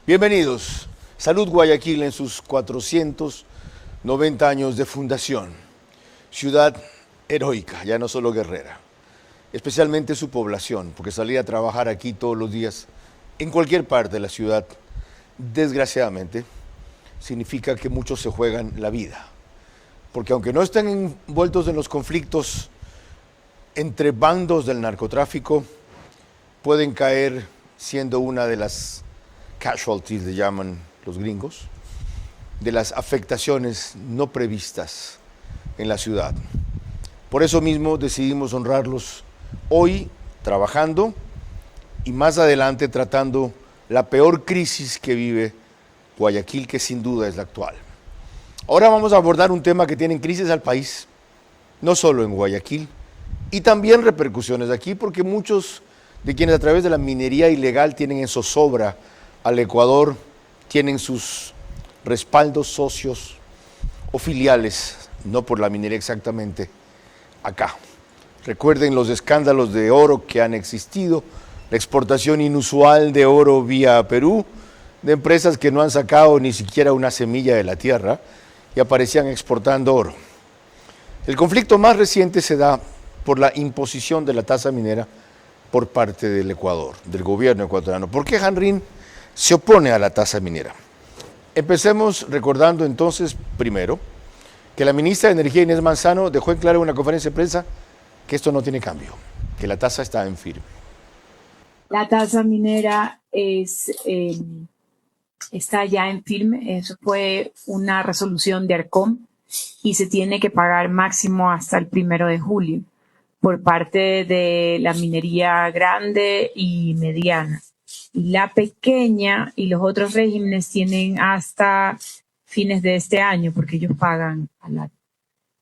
Bienvenidos. Salud Guayaquil en sus 490 años de fundación. Ciudad heroica, ya no solo guerrera. Especialmente su población, porque salir a trabajar aquí todos los días, en cualquier parte de la ciudad, desgraciadamente, significa que muchos se juegan la vida. Porque aunque no estén envueltos en los conflictos entre bandos del narcotráfico, pueden caer siendo una de las casualties, le llaman los gringos, de las afectaciones no previstas en la ciudad. Por eso mismo decidimos honrarlos hoy trabajando y más adelante tratando la peor crisis que vive Guayaquil, que sin duda es la actual. Ahora vamos a abordar un tema que tiene en crisis al país, no solo en Guayaquil, y también repercusiones aquí, porque muchos de quienes a través de la minería ilegal tienen en zozobra al Ecuador, tienen sus respaldos socios o filiales, no por la minería exactamente, acá. Recuerden los escándalos de oro que han existido, la exportación inusual de oro vía Perú, de empresas que no han sacado ni siquiera una semilla de la tierra y aparecían exportando oro. El conflicto más reciente se da por la imposición de la tasa minera por parte del Ecuador, del gobierno ecuatoriano. ¿Por qué Hanrin se opone a la tasa minera? Empecemos recordando entonces, primero, que la ministra de Energía, Inés Manzano, dejó en claro en una conferencia de prensa que esto no tiene cambio, que la tasa está en firme. La tasa minera está ya en firme. Eso fue una resolución de Arcom y se tiene que pagar máximo hasta el 1 de julio por parte de la minería grande y mediana. Y la pequeña y los otros regímenes tienen hasta fines de este año porque ellos pagan al año.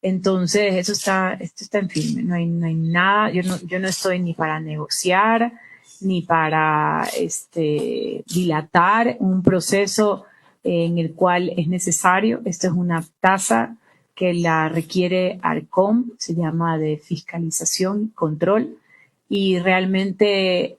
Entonces, esto está en firme. No hay nada. Yo no estoy ni para negociar ni para dilatar un proceso en el cual es necesario. Esto es una tasa que la requiere Arcom, se llama de fiscalización y control, y realmente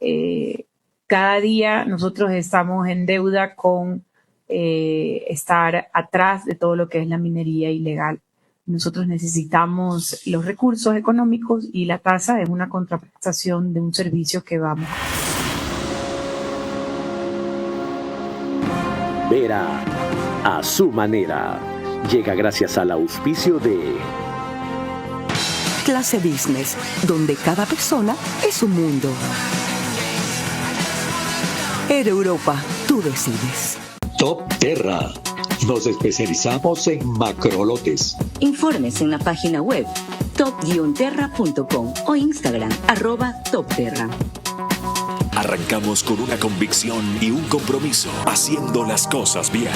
cada día nosotros estamos en deuda con estar atrás de todo lo que es la minería ilegal. Nosotros necesitamos los recursos económicos y la tasa es una contraprestación de un servicio que vamos. Vera a su manera. Llega gracias al auspicio de Clase Business, donde cada persona es un mundo. Air Europa, tú decides. Top Terra. Nos especializamos en macrolotes. Informes en la página web top-terra.com o Instagram @topterra. Arrancamos con una convicción y un compromiso, haciendo las cosas bien.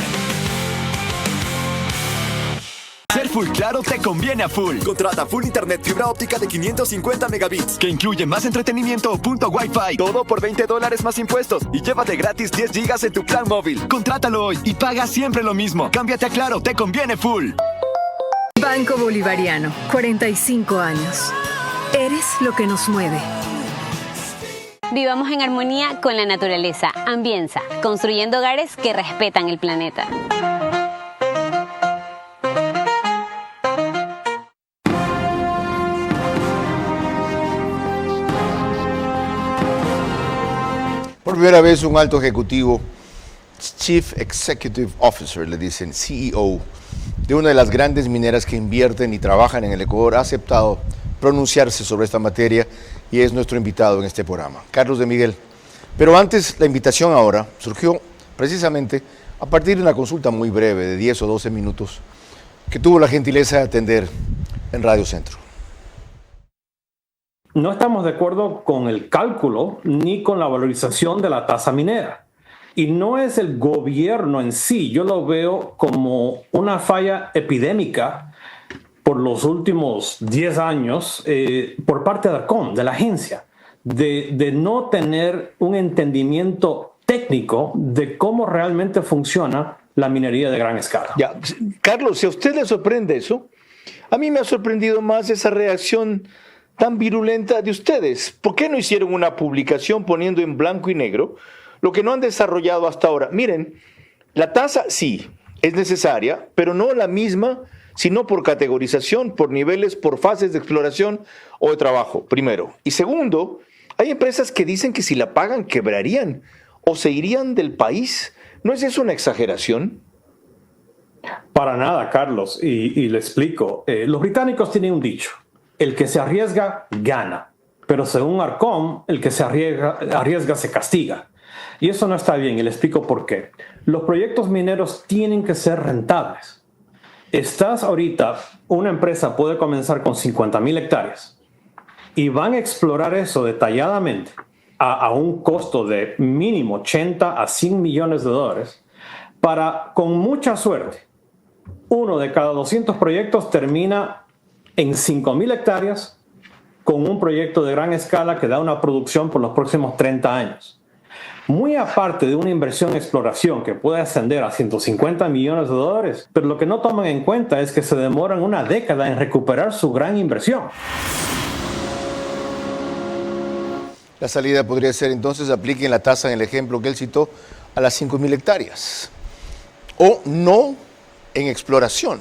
Ser Full Claro te conviene a full. Contrata Full Internet fibra óptica de 550 megabits. Que incluye más entretenimiento o punto Wi-Fi. Todo por $20 más impuestos. Y llévate gratis 10 gigas en tu plan móvil. Contrátalo hoy y paga siempre lo mismo. Cámbiate a Claro, te conviene full. Banco Bolivariano, 45 años. Eres lo que nos mueve. Vivamos en armonía con la naturaleza. Ambienza, construyendo hogares que respetan el planeta. Por primera vez un alto ejecutivo, Chief Executive Officer, le dicen CEO, de una de las grandes mineras que invierten y trabajan en el Ecuador, ha aceptado pronunciarse sobre esta materia y es nuestro invitado en este programa, Carlos de Miguel. Pero antes, la invitación ahora surgió precisamente a partir de una consulta muy breve, de 10 o 12 minutos, que tuvo la gentileza de atender en Radio Centro. No estamos de acuerdo con el cálculo ni con la valorización de la tasa minera. Y no es el gobierno en sí, yo lo veo como una falla epidémica por los últimos 10 años por parte de Arcom, de la agencia, de no tener un entendimiento técnico de cómo realmente funciona la minería de gran escala. Ya, Carlos, si a usted le sorprende eso, a mí me ha sorprendido más esa reacción tan virulenta de ustedes. ¿Por qué no hicieron una publicación poniendo en blanco y negro lo que no han desarrollado hasta ahora. Miren, la tasa sí es necesaria, pero no la misma, sino por categorización, por niveles, por fases de exploración o de trabajo, primero. Y segundo, hay empresas que dicen que si la pagan quebrarían o se irían del país. ¿No es eso una exageración? Para nada, Carlos, y le explico. Los británicos tienen un dicho: el que se arriesga, gana. Pero según Arcom, el que se arriesga se castiga. Y eso no está bien, y le explico por qué. Los proyectos mineros tienen que ser rentables. Una empresa puede comenzar con 50,000 hectáreas y van a explorar eso detalladamente a un costo de mínimo 80 a 100 millones de dólares para, con mucha suerte, uno de cada 200 proyectos termina en 5,000 hectáreas con un proyecto de gran escala que da una producción por los próximos 30 años. Muy aparte de una inversión en exploración que puede ascender a 150 millones de dólares, pero lo que no toman en cuenta es que se demoran una década en recuperar su gran inversión. La salida podría ser entonces apliquen la tasa en el ejemplo que él citó a las 5,000 hectáreas. O no en exploración.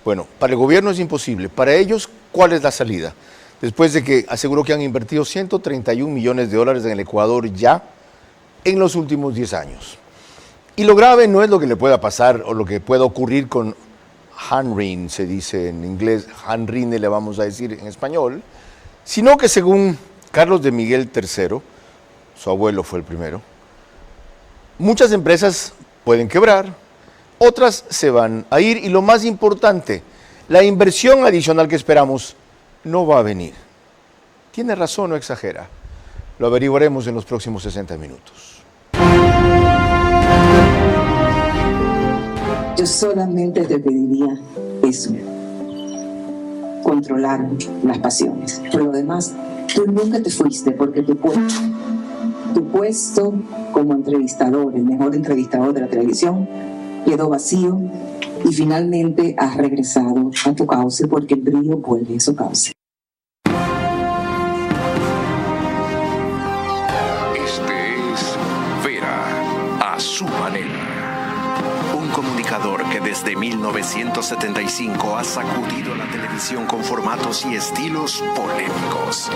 Bueno, para el gobierno es imposible. Para ellos, ¿cuál es la salida? Después de que aseguró que han invertido 131 millones de dólares en el Ecuador ya en los últimos 10 años. Y lo grave no es lo que le pueda pasar o lo que pueda ocurrir con Hanrine, se dice en inglés, Hanrine le vamos a decir en español, sino que según Carlos de Miguel III, su abuelo fue el primero, muchas empresas pueden quebrar, otras se van a ir y lo más importante, la inversión adicional que esperamos no va a venir. ¿Tiene razón o exagera? Lo averiguaremos en los próximos 60 minutos. Yo solamente te pediría eso, controlar las pasiones. Por lo demás, tú nunca te fuiste porque tu puesto como entrevistador, el mejor entrevistador de la televisión, quedó vacío y finalmente has regresado a tu cauce porque el brillo vuelve a su cauce. Este es Vera, a su manera. Un comunicador que desde 1975 ha sacudido la televisión con formatos y estilos polémicos,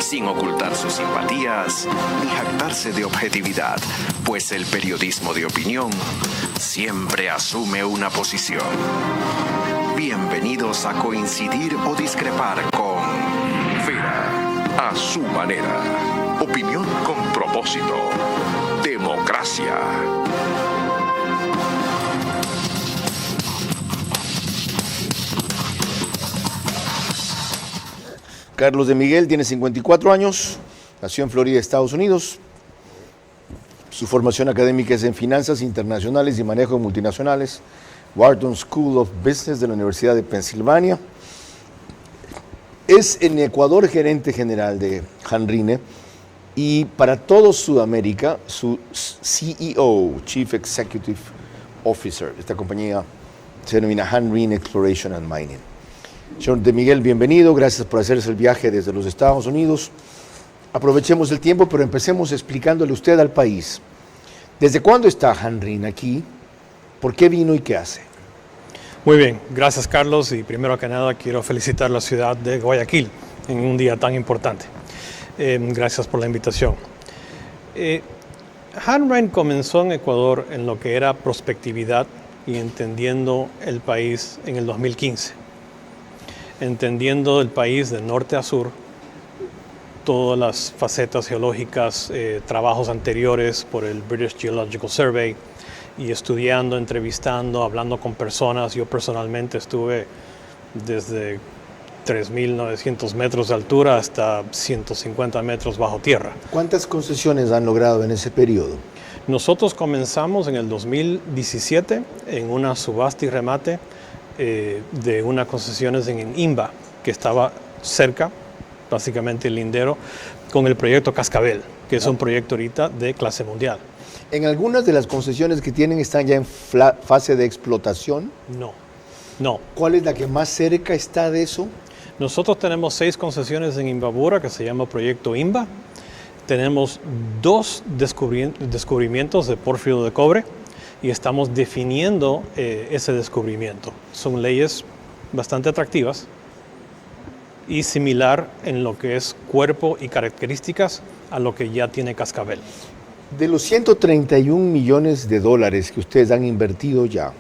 sin ocultar sus simpatías ni jactarse de objetividad, pues el periodismo de opinión siempre asume una posición. Bienvenidos a coincidir o discrepar con Vera, a su manera. Opinión con propósito. Democracia. Carlos de Miguel tiene 54 años, nació en Florida, Estados Unidos. Su formación académica es en finanzas internacionales y manejo de multinacionales, Wharton School of Business de la Universidad de Pensilvania. Es en Ecuador gerente general de Hanrine y para todo Sudamérica su CEO, Chief Executive Officer. Esta compañía se denomina Hanrine Exploration and Mining. Señor de Miguel, bienvenido, gracias por hacerse el viaje desde los Estados Unidos. Aprovechemos el tiempo, pero empecemos explicándole usted al país. ¿Desde cuándo está Hanrine aquí? ¿Por qué vino y qué hace? Muy bien, gracias Carlos, y primero que nada quiero felicitar a la ciudad de Guayaquil en un día tan importante. Gracias por la invitación. Hanrine comenzó en Ecuador en lo que era prospectividad y entendiendo el país en el 2015. Entendiendo el país de norte a sur, todas las facetas geológicas, trabajos anteriores por el British Geological Survey, y estudiando, entrevistando, hablando con personas. Yo personalmente estuve desde 3.900 metros de altura hasta 150 metros bajo tierra. ¿Cuántas concesiones han logrado en ese periodo? Nosotros comenzamos en el 2017 en una subasta y remate de unas concesiones en Imba, que estaba cerca, básicamente el lindero, con el proyecto Cascabel, que es un proyecto ahorita de clase mundial. ¿En algunas de las concesiones que tienen están ya en fase de explotación? No. ¿Cuál es la que más cerca está de eso? Nosotros tenemos 6 concesiones en Imbabura que se llama Proyecto Imba. tenemos 2 descubrimientos de pórfido de cobre y estamos definiendo ese descubrimiento. Son leyes bastante atractivas y similar en lo que es cuerpo y características a lo que ya tiene Cascabel. De los 131 millones de dólares que ustedes han invertido ya,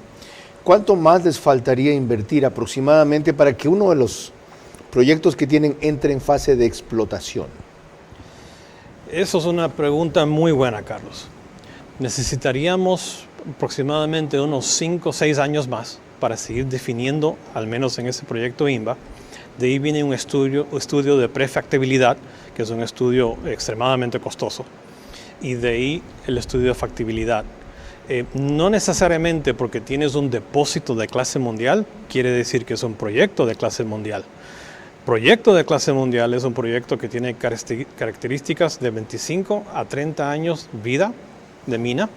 ¿cuánto más les faltaría invertir aproximadamente para que uno de los proyectos que tienen entre en fase de explotación? Eso es una pregunta muy buena, Carlos. Necesitaríamos aproximadamente unos 5 o 6 años más para seguir definiendo, al menos en ese proyecto INVA. De ahí viene un estudio de prefactibilidad, que es un estudio extremadamente costoso, y de ahí el estudio de factibilidad. No necesariamente porque tienes un depósito de clase mundial, quiere decir que es un proyecto de clase mundial. Proyecto de clase mundial es un proyecto que tiene características de 25 a 30 años vida de mina,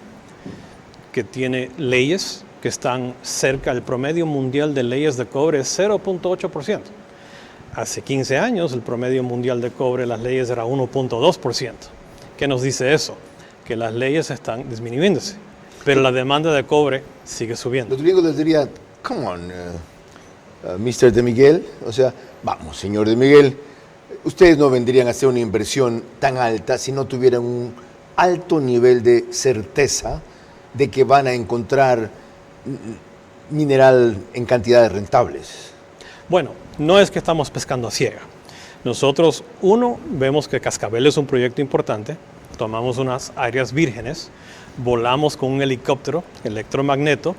que tiene leyes que están cerca del promedio mundial de leyes de cobre, es 0.8%. Hace 15 años el promedio mundial de cobre, las leyes era 1.2%. ¿Qué nos dice eso? Que las leyes están disminuyéndose, pero la demanda de cobre sigue subiendo. Los gringos les dirían, come on, Mr. De Miguel, o sea, vamos, señor De Miguel, ustedes no vendrían a hacer una inversión tan alta si no tuvieran un alto nivel de certeza de que van a encontrar mineral en cantidades rentables. Bueno, no es que estamos pescando a ciega. Nosotros, vemos que Cascabel es un proyecto importante, tomamos unas áreas vírgenes, volamos con un helicóptero electromagneto,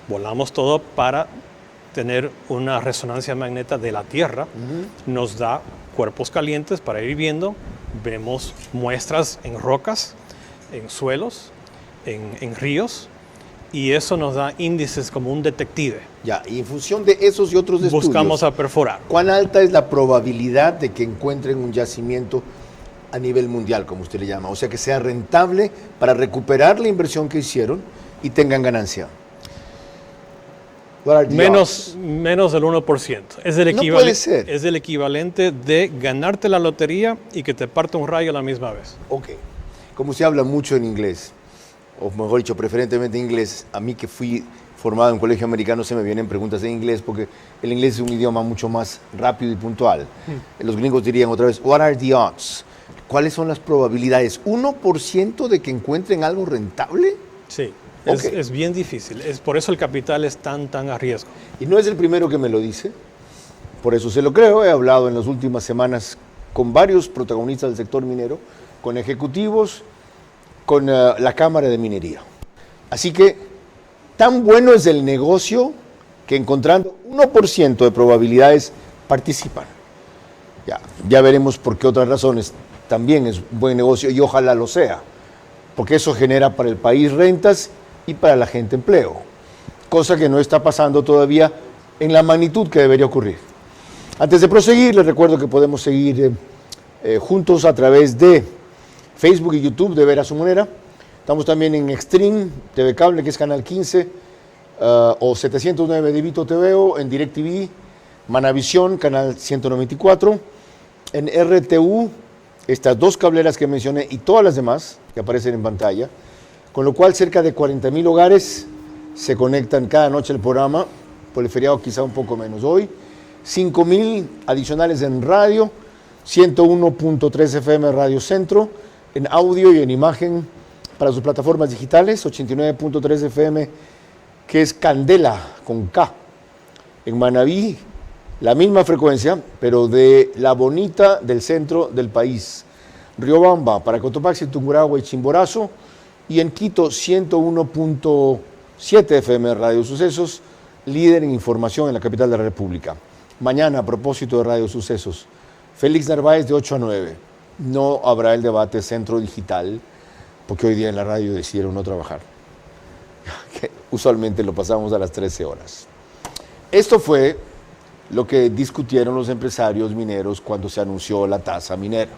volamos todo para tener una resonancia magnética de la Tierra, nos da cuerpos calientes para ir viendo, vemos muestras en rocas, en suelos, en ríos, y eso nos da índices como un detective. Ya, y en función de esos y otros estudios, buscamos a perforar. ¿Cuán alta es la probabilidad de que encuentren un yacimiento a nivel mundial, como usted le llama? O sea, que sea rentable para recuperar la inversión que hicieron y tengan ganancia. Menos del 1%. Es el No puede ser. Es el equivalente de ganarte la lotería y que te parta un rayo a la misma vez. Ok. Como se habla mucho en inglés, o mejor dicho, preferentemente inglés, a mí que fui formado en colegio americano se me vienen preguntas en inglés porque el inglés es un idioma mucho más rápido y puntual. Los gringos dirían otra vez, what are the odds? ¿Cuáles son las probabilidades? ¿1% de que encuentren algo rentable? Sí. Okay. Es bien difícil, por eso el capital es tan a riesgo. Y no es el primero que me lo dice, por eso se lo creo. He hablado en las últimas semanas con varios protagonistas del sector minero, con ejecutivos, con la Cámara de Minería. Así que tan bueno es el negocio que encontrando 1% de probabilidades participan. Ya veremos por qué otras razones también es buen negocio y ojalá lo sea, porque eso genera para el país rentas y para la gente empleo, cosa que no está pasando todavía en la magnitud que debería ocurrir. Antes de proseguir, les recuerdo que podemos seguir juntos a través de Facebook y YouTube de Ver a Su Manera. Estamos también en Extreme TV Cable, que es Canal 15, o 709 de Vito TV, o en DirecTV, Manavisión, Canal 194, en RTU, estas 2 cableras que mencioné y todas las demás que aparecen en pantalla, con lo cual cerca de 40,000 hogares se conectan cada noche al programa, por el feriado quizá un poco menos hoy, 5,000 adicionales en radio, 101.3 FM Radio Centro, en audio y en imagen para sus plataformas digitales, 89.3 FM, que es Candela, con K, en Manabí, la misma frecuencia, pero de la bonita del centro del país, Riobamba, para Cotopaxi, Tungurahua y Chimborazo, y en Quito 101.7 FM Radio Sucesos, líder en información en la capital de la República. Mañana, a propósito de Radio Sucesos, Félix Narváez de 8 a 9. No habrá el debate Centro Digital, porque hoy día en la radio decidieron no trabajar. Que usualmente lo pasamos a las 13 horas. Esto fue lo que discutieron los empresarios mineros cuando se anunció la tasa minera.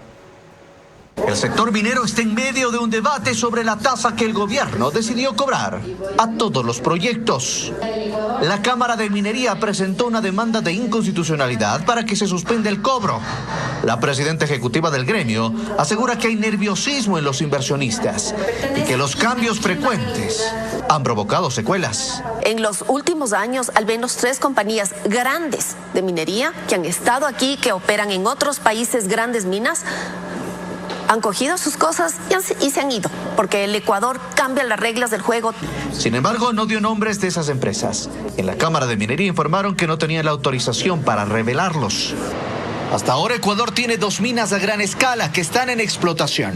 El sector minero está en medio de un debate sobre la tasa que el gobierno decidió cobrar a todos los proyectos. La Cámara de Minería presentó una demanda de inconstitucionalidad para que se suspenda el cobro. La presidenta ejecutiva del gremio asegura que hay nerviosismo en los inversionistas y que los cambios frecuentes han provocado secuelas. En los últimos años, al menos 3 compañías grandes de minería que han estado aquí, que operan en otros países grandes minas, han cogido sus cosas y se han ido, porque el Ecuador cambia las reglas del juego. Sin embargo, no dio nombres de esas empresas. En la Cámara de Minería informaron que no tenían la autorización para revelarlos. Hasta ahora Ecuador tiene 2 minas a gran escala que están en explotación.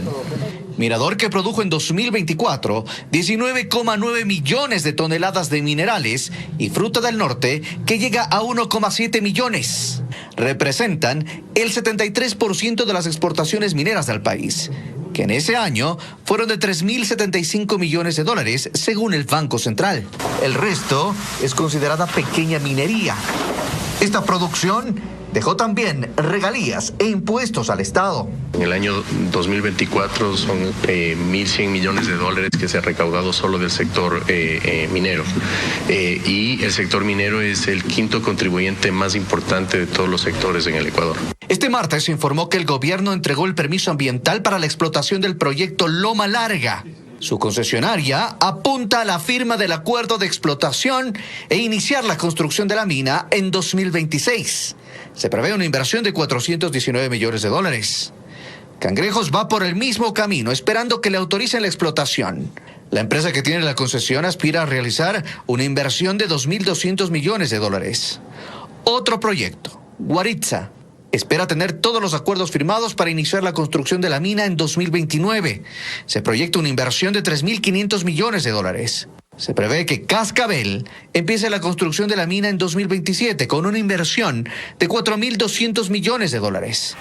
Mirador, que produjo en 2024 19,9 millones de toneladas de minerales, y Fruta del Norte, que llega a 1,7 millones. Representan el 73% de las exportaciones mineras del país, que en ese año fueron de 3.075 millones de dólares, según el Banco Central. El resto es considerada pequeña minería. Esta producción dejó también regalías e impuestos al Estado. En el año 2024 son 1.100 millones de dólares que se ha recaudado solo del sector minero. Y el sector minero es el 5º contribuyente más importante de todos los sectores en el Ecuador. Este martes se informó que el gobierno entregó el permiso ambiental para la explotación del proyecto Loma Larga. Su concesionaria apunta a la firma del acuerdo de explotación e iniciar la construcción de la mina en 2026. Se prevé una inversión de 419 millones de dólares. Cangrejos va por el mismo camino, esperando que le autoricen la explotación. La empresa que tiene la concesión aspira a realizar una inversión de 2.200 millones de dólares. Otro proyecto, Guaritza, espera tener todos los acuerdos firmados para iniciar la construcción de la mina en 2029. Se proyecta una inversión de 3.500 millones de dólares. Se prevé que Cascabel empiece la construcción de la mina en 2027 con una inversión de 4.200 millones de dólares.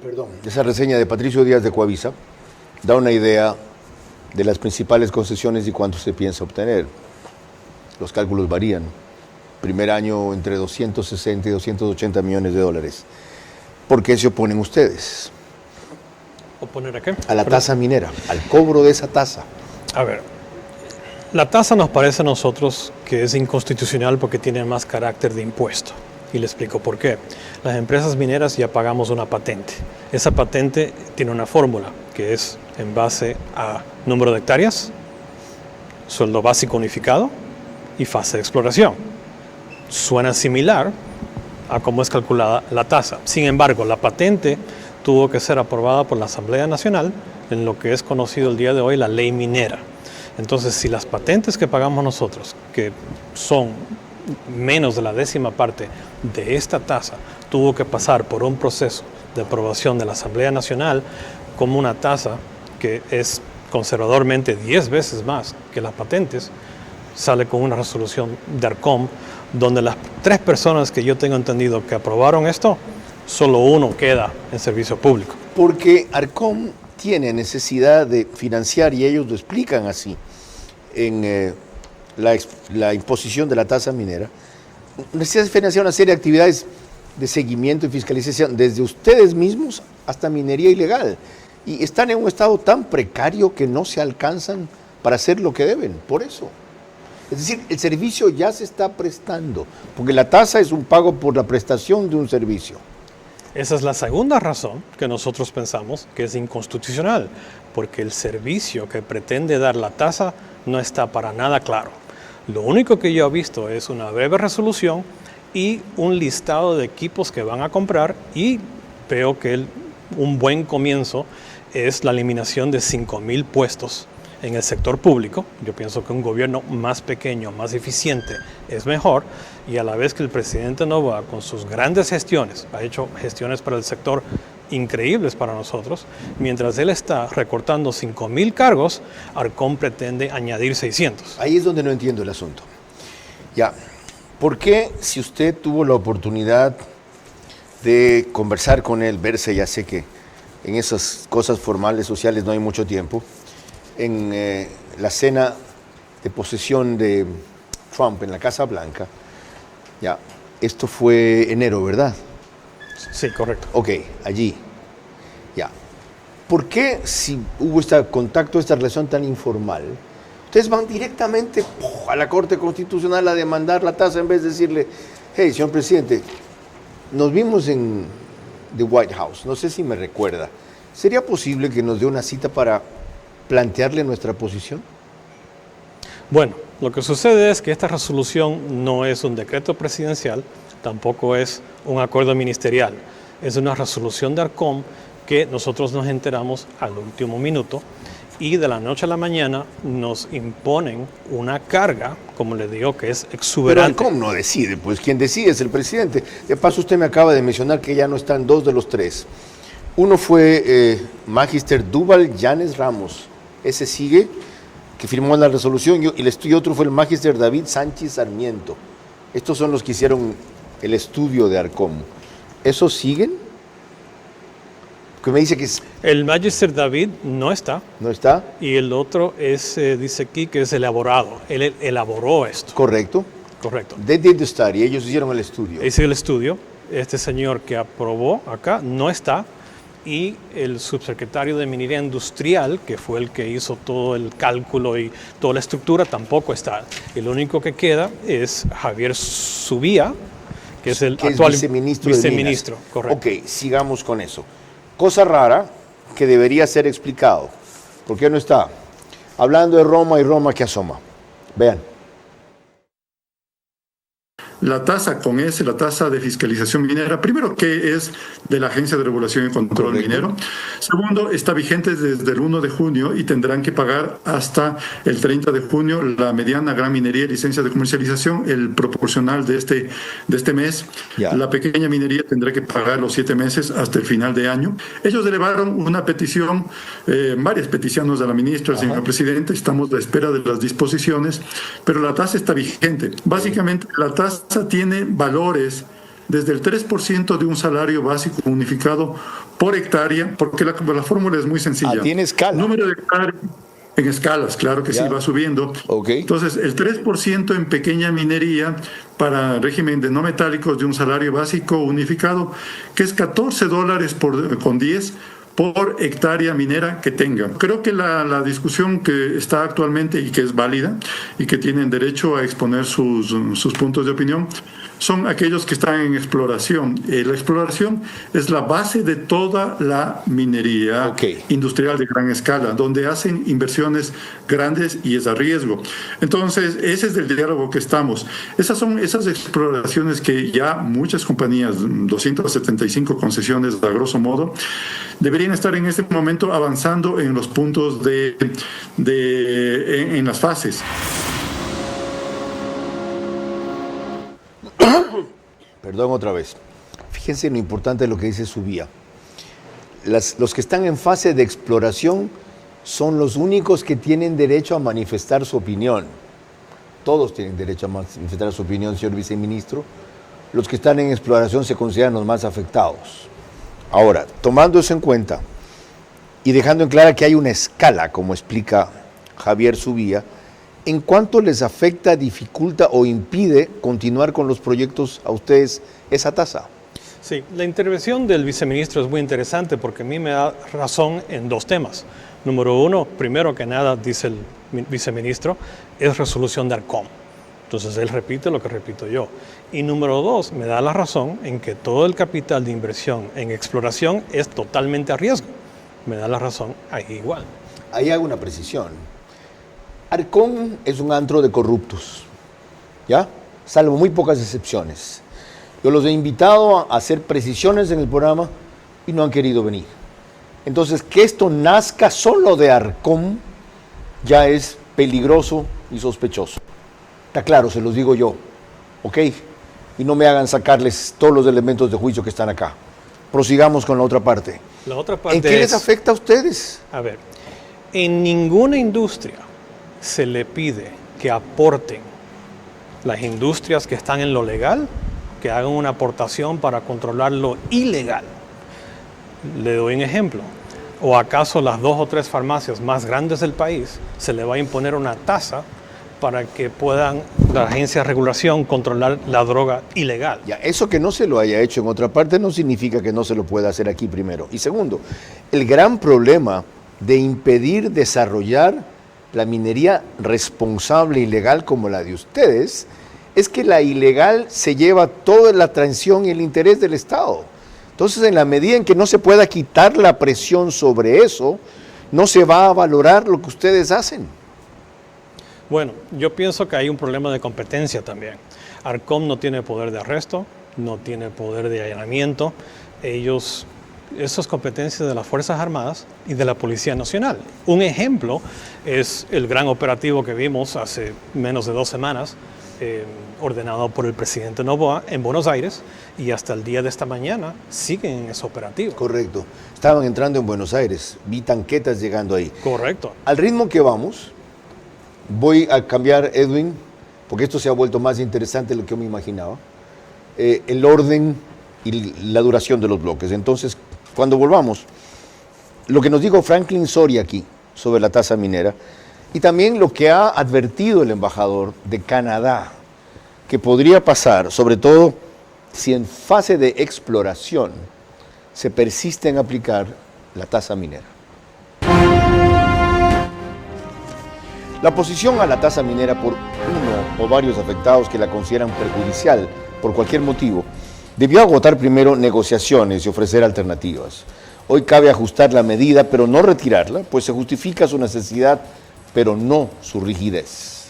Perdón. Esa reseña de Patricio Díaz de Coavisa da una idea de las principales concesiones y cuánto se piensa obtener. Los cálculos varían. Primer año entre 260 y 280 millones de dólares. ¿Por qué se oponen ustedes? ¿Oponer a qué? A la tasa minera, al cobro de esa tasa. A ver, la tasa nos parece a nosotros que es inconstitucional porque tiene más carácter de impuesto. Y le explico por qué. Las empresas mineras ya pagamos una patente. Esa patente tiene una fórmula que es en base a número de hectáreas, sueldo básico unificado y fase de exploración. Suena similar a cómo es calculada la tasa. Sin embargo, la patente tuvo que ser aprobada por la Asamblea Nacional en lo que es conocido el día de hoy la ley minera. Entonces, si las patentes que pagamos nosotros, que son menos de la 10ª parte de esta tasa, tuvo que pasar por un proceso de aprobación de la Asamblea Nacional como una tasa que es conservadormente 10 veces más que las patentes, sale con una resolución de ARCOM, donde las 3 personas que yo tengo entendido que aprobaron esto, solo uno queda en servicio público. Porque ARCOM tiene necesidad de financiar, y ellos lo explican así, en la imposición de la tasa minera, necesidad de financiar una serie de actividades de seguimiento y fiscalización, desde ustedes mismos hasta minería ilegal. Y están en un estado tan precario que no se alcanzan para hacer lo que deben, por eso. Es decir, el servicio ya se está prestando, porque la tasa es un pago por la prestación de un servicio. Esa es la segunda razón que nosotros pensamos que es inconstitucional, porque el servicio que pretende dar la tasa no está para nada claro. Lo único que yo he visto es una breve resolución y un listado de equipos que van a comprar, y veo que un buen comienzo es la eliminación de 5.000 puestos en el sector público. Yo pienso que un gobierno más pequeño, más eficiente, es mejor, y a la vez que el presidente Noboa, con sus grandes gestiones, ha hecho gestiones para el sector increíbles para nosotros, mientras él está recortando 5.000 cargos, ARCOM pretende añadir 600. Ahí es donde no entiendo el asunto. Ya, ¿por qué, si usted tuvo la oportunidad de conversar con él, verse, ya sé que en esas cosas formales, sociales, no hay mucho tiempo, en la cena de posesión de Trump en la Casa Blanca, ya, esto fue enero, ¿verdad? Sí, correcto. Ok, allí. Ya. ¿Por qué, si hubo este contacto, esta relación tan informal, ustedes van directamente a la Corte Constitucional a demandar la tasa en vez de decirle, hey, señor presidente, nos vimos en the White House, no sé si me recuerda, ¿sería posible que nos dé una cita para plantearle nuestra posición? Bueno, lo que sucede es que esta resolución no es un decreto presidencial, tampoco es un acuerdo ministerial, es una resolución de ARCOM que nosotros nos enteramos al último minuto y de la noche a la mañana nos imponen una carga, como les digo, que es exuberante. Pero ARCOM no decide, pues quien decide es el presidente. De paso, usted me acaba de mencionar que ya no están dos de los tres. Uno fue Magister Duval Llanes Ramos, ese sigue, que firmó la resolución, y otro fue el Magister David Sánchez Sarmiento. Estos son los que hicieron el estudio de ARCOM. ¿Esos siguen? Que me dice que es... El Magister David no está. ¿No está? Y el otro es, dice aquí, que es elaborado. Él elaboró esto. Correcto. Correcto. They did the study, ellos hicieron el estudio. Hice el estudio. Este señor que aprobó acá no está. Y el subsecretario de Minería Industrial, que fue el que hizo todo el cálculo y toda la estructura, tampoco está. El único que queda es Javier Subía, que es el actual viceministro. Correcto. Ok, sigamos con eso. Cosa rara que debería ser explicado. ¿Por qué no está? Hablando de Roma y Roma que asoma. Vean. La tasa con S, la tasa de fiscalización minera, primero, que es de la Agencia de Regulación y Control Minero. Segundo, está vigente desde el 1 de junio y tendrán que pagar hasta el 30 de junio la mediana, gran minería y licencia de comercialización, el proporcional de este mes. La pequeña minería tendrá que pagar los 7 meses hasta el final de año. Ellos elevaron una petición, varias peticiones a la ministra, al señor presidente. Estamos a la espera de las disposiciones, pero la tasa está vigente. Básicamente, la tasa tiene valores desde el 3% de un salario básico unificado por hectárea, porque la fórmula es muy sencilla. ¿Tiene escala? Número de hectáreas en escalas, claro que sí, va subiendo. Entonces, el 3% en pequeña minería para régimen de no metálicos de un salario básico unificado, que es $14 con 10 por hectárea minera que tengan. Creo que la discusión que está actualmente y que es válida y que tienen derecho a exponer sus puntos de opinión son aquellos que están en exploración. La exploración es la base de toda la minería industrial de gran escala, donde hacen inversiones grandes y es a riesgo. Entonces, ese es el diálogo que estamos. Esas son esas exploraciones que ya muchas compañías, 275 concesiones a grosso modo, deberían estar en este momento avanzando en los puntos en las fases. Perdón otra vez. Fíjense lo importante de lo que dice Subía. Los que están en fase de exploración son los únicos que tienen derecho a manifestar su opinión. Todos tienen derecho a manifestar su opinión, señor viceministro. Los que están en exploración se consideran los más afectados. Ahora, tomando eso en cuenta y dejando en clara que hay una escala, como explica Javier Subía, ¿en cuánto les afecta, dificulta o impide continuar con los proyectos a ustedes esa tasa? Sí, la intervención del viceministro es muy interesante porque a mí me da razón en dos temas. Número uno, primero que nada, dice el viceministro, es resolución de ARCOM. Entonces él repite lo que repito yo. Y número dos, me da la razón en que todo el capital de inversión en exploración es totalmente a riesgo. Me da la razón ahí igual. Ahí hago una precisión. ARCOM es un antro de corruptos, ¿ya? Salvo muy pocas excepciones. Yo los he invitado a hacer precisiones en el programa y no han querido venir. Entonces, que esto nazca solo de ARCOM ya es peligroso y sospechoso. Está claro, se los digo yo, ¿ok? Y no me hagan sacarles todos los elementos de juicio que están acá. Prosigamos con la otra parte. La otra parte ¿En qué les afecta a ustedes? A ver, en ninguna industria se le pide que aporten las industrias que están en lo legal, que hagan una aportación para controlar lo ilegal. Le doy un ejemplo. ¿O acaso las 2 o 3 farmacias más grandes del país se le va a imponer una tasa para que puedan la agencia de regulación controlar la droga ilegal. Ya, eso que no se lo haya hecho en otra parte no significa que no se lo pueda hacer aquí primero. Y segundo, el gran problema de impedir desarrollar la minería responsable y legal como la de ustedes es que la ilegal se lleva toda la atención y el interés del Estado. Entonces, en la medida en que no se pueda quitar la presión sobre eso, no se va a valorar lo que ustedes hacen. Bueno, yo pienso que hay un problema de competencia también. Arcom no tiene poder de arresto, no tiene poder de allanamiento. Eso es competencia de las Fuerzas Armadas y de la Policía Nacional. Un ejemplo es el gran operativo que vimos hace menos de 2 semanas, ordenado por el presidente Noboa en Buenos Aires, y hasta el día de esta mañana siguen en ese operativo. Correcto. Estaban entrando en Buenos Aires, vi tanquetas llegando ahí. Correcto. Al ritmo que vamos, voy a cambiar, Edwin, porque esto se ha vuelto más interesante de lo que yo me imaginaba, el orden y la duración de los bloques. Entonces, cuando volvamos, lo que nos dijo Franklin Soria aquí sobre la tasa minera, y también lo que ha advertido el embajador de Canadá, que podría pasar, sobre todo si en fase de exploración se persiste en aplicar la tasa minera. La oposición a la tasa minera por uno o varios afectados que la consideran perjudicial por cualquier motivo, debió agotar primero negociaciones y ofrecer alternativas. Hoy cabe ajustar la medida, pero no retirarla, pues se justifica su necesidad, pero no su rigidez.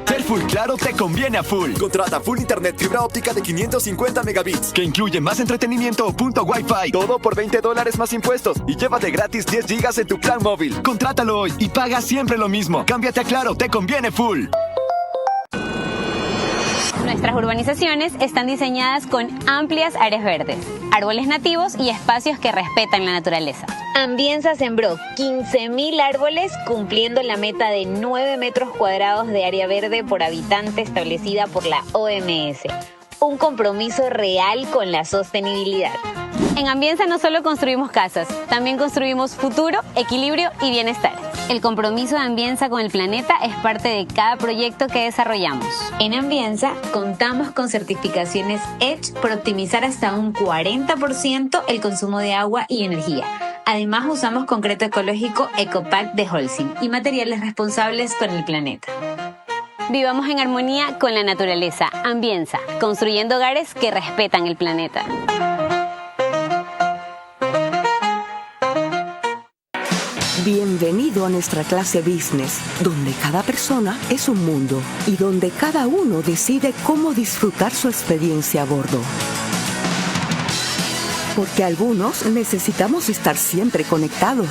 Ser Full Claro te conviene a full. Contrata Full Internet fibra óptica de 550 megabits, que incluye más entretenimiento o punto Wi-Fi. Todo por $20 más impuestos y llévate gratis 10 gigas en tu plan móvil. Contrátalo hoy y paga siempre lo mismo. Cámbiate a Claro, te conviene full. Nuestras urbanizaciones están diseñadas con amplias áreas verdes, árboles nativos y espacios que respetan la naturaleza. Ambienza sembró 15.000 árboles, cumpliendo la meta de 9 metros cuadrados de área verde por habitante establecida por la OMS. Un compromiso real con la sostenibilidad. En Ambienza no solo construimos casas, también construimos futuro, equilibrio y bienestar. El compromiso de Ambienza con el planeta es parte de cada proyecto que desarrollamos. En Ambienza contamos con certificaciones EDGE por optimizar hasta un 40% el consumo de agua y energía. Además, usamos concreto ecológico Ecopack de Holcim y materiales responsables con el planeta. Vivamos en armonía con la naturaleza. Ambienza, construyendo hogares que respetan el planeta. Bienvenido a nuestra clase Business, donde cada persona es un mundo y donde cada uno decide cómo disfrutar su experiencia a bordo. Porque algunos necesitamos estar siempre conectados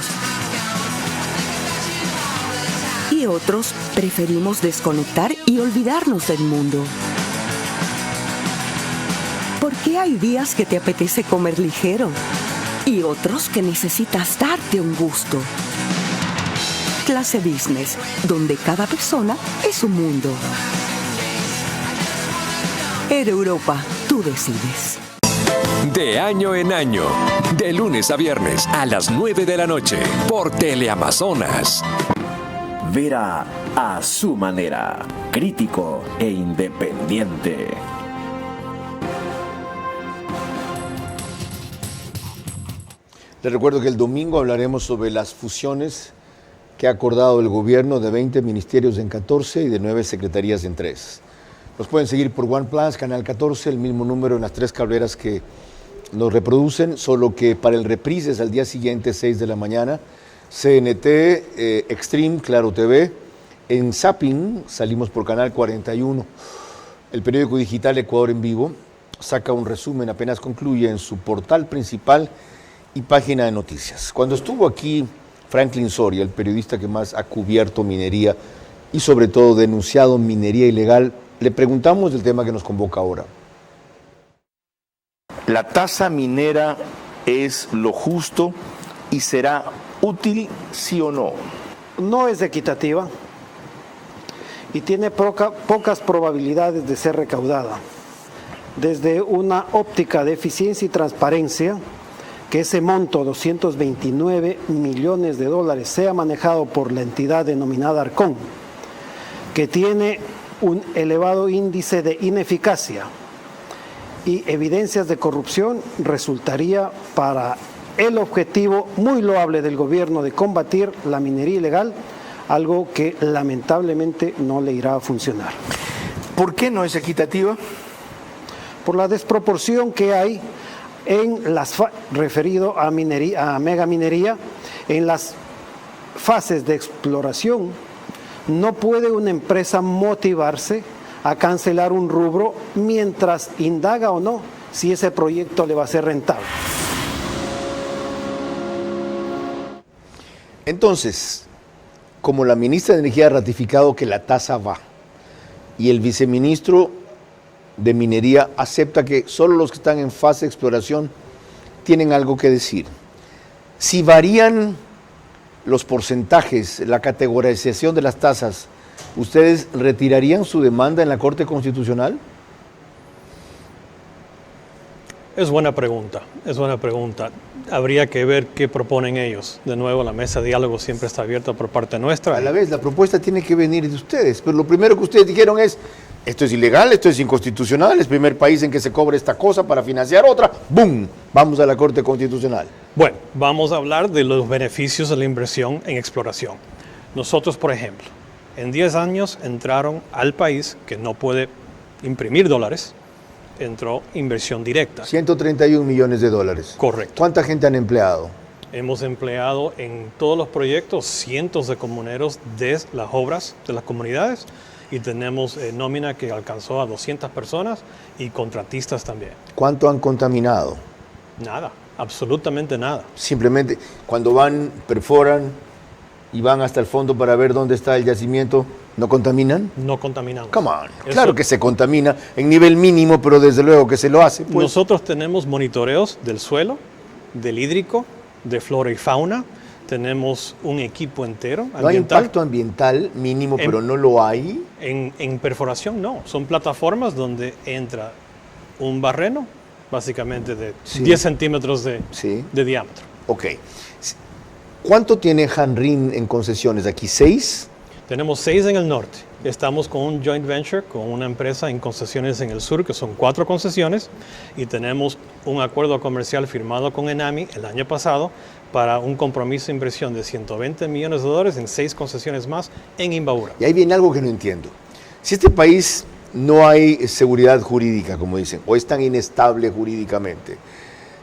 y otros preferimos desconectar y olvidarnos del mundo. Porque hay días que te apetece comer ligero y otros que necesitas darte un gusto. Clase Business, donde cada persona es un mundo. Air Europa, tú decides. De año en año, de lunes a viernes a las 9 de la noche, por Teleamazonas. Vera a su manera, crítico e independiente. Les recuerdo que el domingo hablaremos sobre las fusiones que ha acordado el gobierno de 20 ministerios en 14 y de 9 secretarías en 3. Nos pueden seguir por OnePlus, Canal 14, el mismo número en las 3 cableras que nos reproducen, solo que para el reprise es al día siguiente, 6 de la mañana, CNT, Extreme, Claro TV. En Zapping salimos por Canal 41. El periódico digital Ecuador en Vivo saca un resumen, apenas concluye, en su portal principal y página de noticias. Cuando estuvo aquí Franklin Soria, el periodista que más ha cubierto minería y sobre todo denunciado minería ilegal, le preguntamos del tema que nos convoca ahora. ¿La tasa minera es lo justo y será útil, sí o no? No es equitativa y tiene pocas probabilidades de ser recaudada. Desde una óptica de eficiencia y transparencia, que ese monto, 229 millones de dólares, sea manejado por la entidad denominada Arcón, que tiene un elevado índice de ineficacia y evidencias de corrupción, resultaría para el objetivo muy loable del gobierno de combatir la minería ilegal, algo que lamentablemente no le irá a funcionar. ¿Por qué no es equitativa? Por la desproporción que hay en las referido a minería, a megaminería, en las fases de exploración. No puede una empresa motivarse a cancelar un rubro mientras indaga o no si ese proyecto le va a ser rentable. Entonces, como la ministra de Energía ha ratificado que la tasa va y el viceministro de Minería acepta que solo los que están en fase de exploración tienen algo que decir, si varían los porcentajes, la categorización de las tasas, ¿ustedes retirarían su demanda en la Corte Constitucional? Es buena pregunta, es buena pregunta. Habría que ver qué proponen ellos. De nuevo, la mesa de diálogo siempre está abierta por parte nuestra. A la vez, la propuesta tiene que venir de ustedes, pero lo primero que ustedes dijeron es, esto es ilegal, esto es inconstitucional, es el primer país en que se cobra esta cosa para financiar otra, ¡boom! Vamos a la Corte Constitucional. Bueno, vamos a hablar de los beneficios de la inversión en exploración. Nosotros, por ejemplo, en 10 años entraron al país que no puede imprimir dólares, entró inversión directa. 131 millones de dólares. Correcto. ¿Cuánta gente han empleado? Hemos empleado en todos los proyectos cientos de comuneros de las obras de las comunidades y tenemos nómina que alcanzó a 200 personas y contratistas también. ¿Cuánto han contaminado? Nada, absolutamente nada. Simplemente cuando van, perforan y van hasta el fondo para ver dónde está el yacimiento, ¿no contaminan? No contaminamos. Come on. Claro que se contamina en nivel mínimo, pero desde luego que se lo hace. Pues. Nosotros tenemos monitoreos del suelo, del hídrico, de flora y fauna. Tenemos un equipo entero ambiental. ¿No hay impacto ambiental mínimo, pero no lo hay? En perforación no. Son plataformas donde entra un barreno, básicamente de 10 centímetros de diámetro. Ok. ¿Cuánto tiene Hanrin en concesiones aquí? ¿6? Tenemos 6 en el norte. Estamos con un joint venture con una empresa en concesiones en el sur, que son 4 concesiones, y tenemos un acuerdo comercial firmado con Enami el año pasado para un compromiso de inversión de 120 millones de dólares en 6 concesiones más en Imbabura. Y ahí viene algo que no entiendo. Si este país no hay seguridad jurídica, como dicen, o es tan inestable jurídicamente,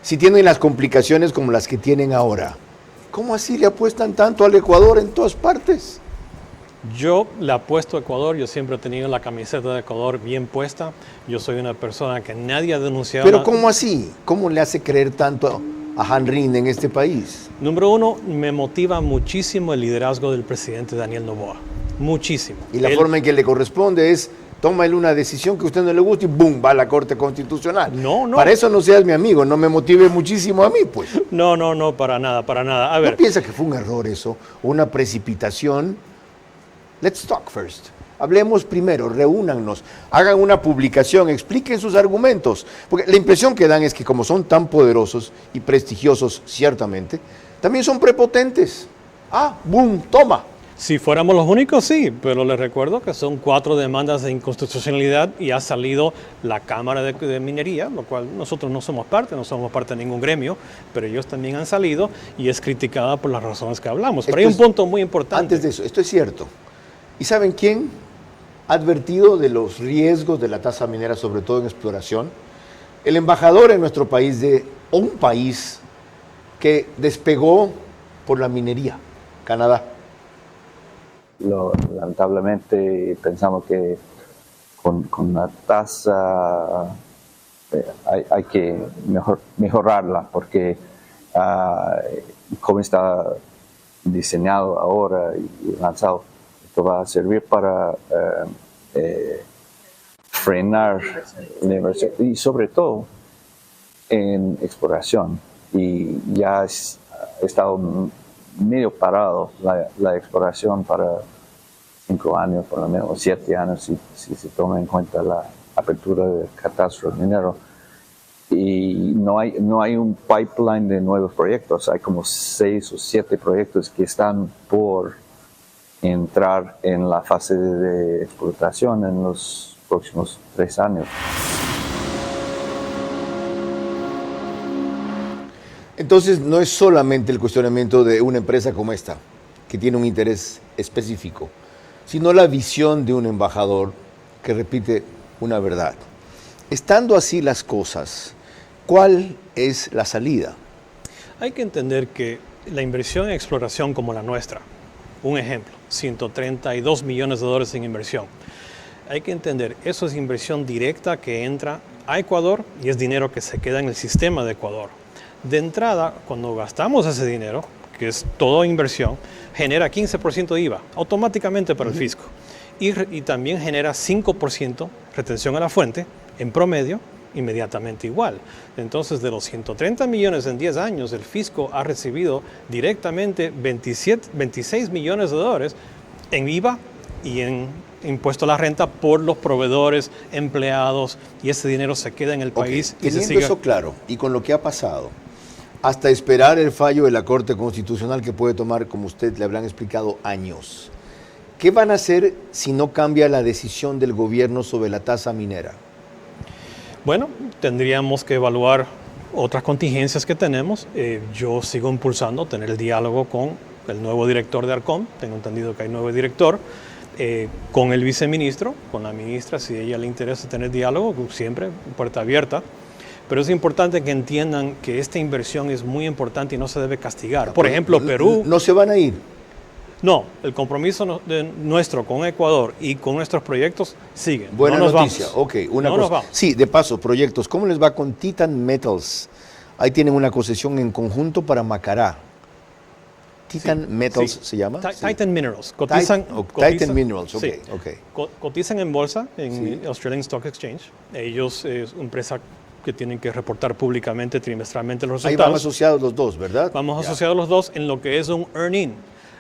si tienen las complicaciones como las que tienen ahora, ¿cómo así le apuestan tanto al Ecuador en todas partes? Yo le apuesto a Ecuador, yo siempre he tenido la camiseta de Ecuador bien puesta, yo soy una persona que nadie ha denunciado. Pero ¿cómo así? ¿Cómo le hace creer tanto a Hanrin en este país? Número uno, me motiva muchísimo el liderazgo del presidente Daniel Noboa, muchísimo. Y la forma en que le corresponde es, toma él una decisión que a usted no le guste y ¡boom! Va a la Corte Constitucional. No. Para eso no seas mi amigo, no me motive muchísimo a mí, pues. No, para nada. A ver. ¿No piensa que fue un error eso? ¿Una precipitación? Let's talk first. Hablemos primero, reúnannos, hagan una publicación, expliquen sus argumentos. Porque la impresión que dan es que como son tan poderosos y prestigiosos, ciertamente, también son prepotentes. ¡Boom! ¡Toma! Si fuéramos los únicos, sí, pero les recuerdo que son 4 demandas de inconstitucionalidad y ha salido la Cámara de Minería, lo cual nosotros no somos parte de ningún gremio, pero ellos también han salido y es criticada por las razones que hablamos. Pero hay un punto muy importante. Antes de eso, esto es cierto. ¿Y saben quién ha advertido de los riesgos de la tasa minera, sobre todo en exploración? El embajador en nuestro país de un país que despegó por la minería, Canadá. Lamentablemente pensamos que con la tasa hay que mejorarla porque como está diseñado ahora y lanzado, esto va a servir para frenar la inversión y sobre todo en exploración. Y ya ha estado medio parado la exploración para 5 años, por lo menos 7 años, si se toma en cuenta la apertura del catastro minero. y no hay un pipeline de nuevos proyectos. Hay como 6 o 7 proyectos que están por entrar en la fase de explotación en los próximos 3 años. Entonces, no es solamente el cuestionamiento de una empresa como esta, que tiene un interés específico, sino la visión de un embajador que repite una verdad. Estando así las cosas, ¿cuál es la salida? Hay que entender que la inversión en exploración como la nuestra, un ejemplo, 132 millones de dólares en inversión. Hay que entender, eso es inversión directa que entra a Ecuador y es dinero que se queda en el sistema de Ecuador. De entrada, cuando gastamos ese dinero, que es toda inversión, genera 15% de IVA automáticamente para el fisco. Y también genera 5% retención a la fuente, en promedio, inmediatamente igual. Entonces, de los 130 millones en 10 años, el fisco ha recibido directamente 26 millones de dólares en IVA y en impuesto a la renta por los proveedores, empleados, y ese dinero se queda en el país. Y teniendo eso claro, y con lo que ha pasado, hasta esperar el fallo de la Corte Constitucional que puede tomar, como usted le habrán explicado, años. ¿Qué van a hacer si no cambia la decisión del gobierno sobre la tasa minera? Bueno, tendríamos que evaluar otras contingencias que tenemos. Yo sigo impulsando tener el diálogo con el nuevo director de ARCOM. Tengo entendido que hay nuevo director. Con el viceministro, con la ministra, si a ella le interesa tener diálogo, siempre puerta abierta. Pero es importante que entiendan que esta inversión es muy importante y no se debe castigar. Por ejemplo, Perú... ¿No se van a ir? No, el compromiso nuestro con Ecuador y con nuestros proyectos sigue. Buena no nos noticia. Vamos. Ok, una cosa. Nos vamos. Sí, de paso, proyectos. ¿Cómo les va con Titan Metals? Ahí tienen una concesión en conjunto para Macará. Titan Metals se llama. Titan Minerals. Titan Minerals, ok. Sí. Cotizan en bolsa en Australian Stock Exchange. Ellos es una empresa que tienen que reportar públicamente, trimestralmente los resultados. Ahí van asociados los dos, ¿verdad? Vamos asociados los dos en lo que es un earn-in.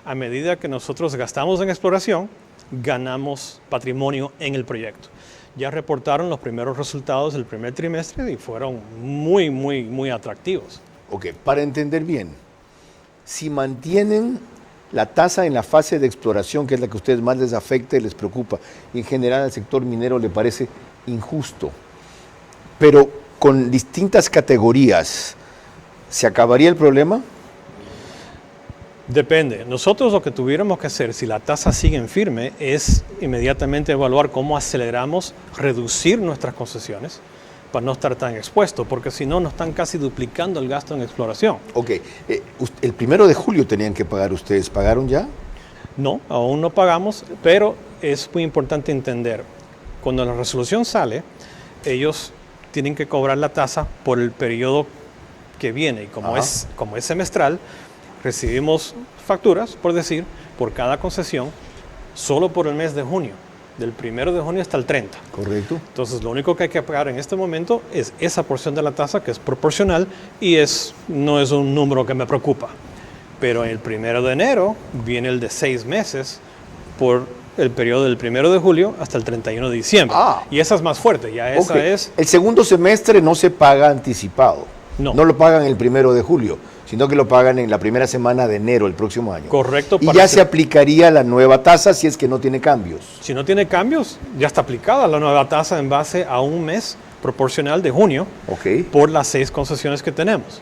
A medida que nosotros gastamos en exploración, ganamos patrimonio en el proyecto. Ya reportaron los primeros resultados del primer trimestre y fueron muy atractivos. Ok, para entender bien, si mantienen la tasa en la fase de exploración, que es la que a ustedes más les afecta y les preocupa, y en general al sector minero le parece injusto, pero con distintas categorías, ¿se acabaría el problema? Depende. Nosotros lo que tuviéramos que hacer, si la tasa sigue en firme, es inmediatamente evaluar cómo aceleramos, reducir nuestras concesiones para no estar tan expuestos, porque si no, nos están casi duplicando el gasto en exploración. Ok. El 1 de julio tenían que pagar ustedes. ¿Pagaron ya? No, aún no pagamos, pero es muy importante entender, cuando la resolución sale, ellos tienen que cobrar la tasa por el periodo que viene, y como es semestral, recibimos facturas, por decir, por cada concesión, solo por el mes de junio, del 1 de junio hasta el 30. Correcto. Entonces, lo único que hay que pagar en este momento es esa porción de la tasa, que es proporcional, y no es un número que me preocupa. Pero en el 1 de enero viene el de 6 meses por el periodo del 1 de julio hasta el 31 de diciembre. Y esa es más fuerte, ya esa es... El segundo semestre no se paga anticipado. No lo pagan el 1 de julio, sino que lo pagan en la primera semana de enero el próximo año. Correcto. Y ya se aplicaría la nueva tasa si es que no tiene cambios. Si no tiene cambios, ya está aplicada la nueva tasa en base a un mes proporcional de junio por las 6 concesiones que tenemos.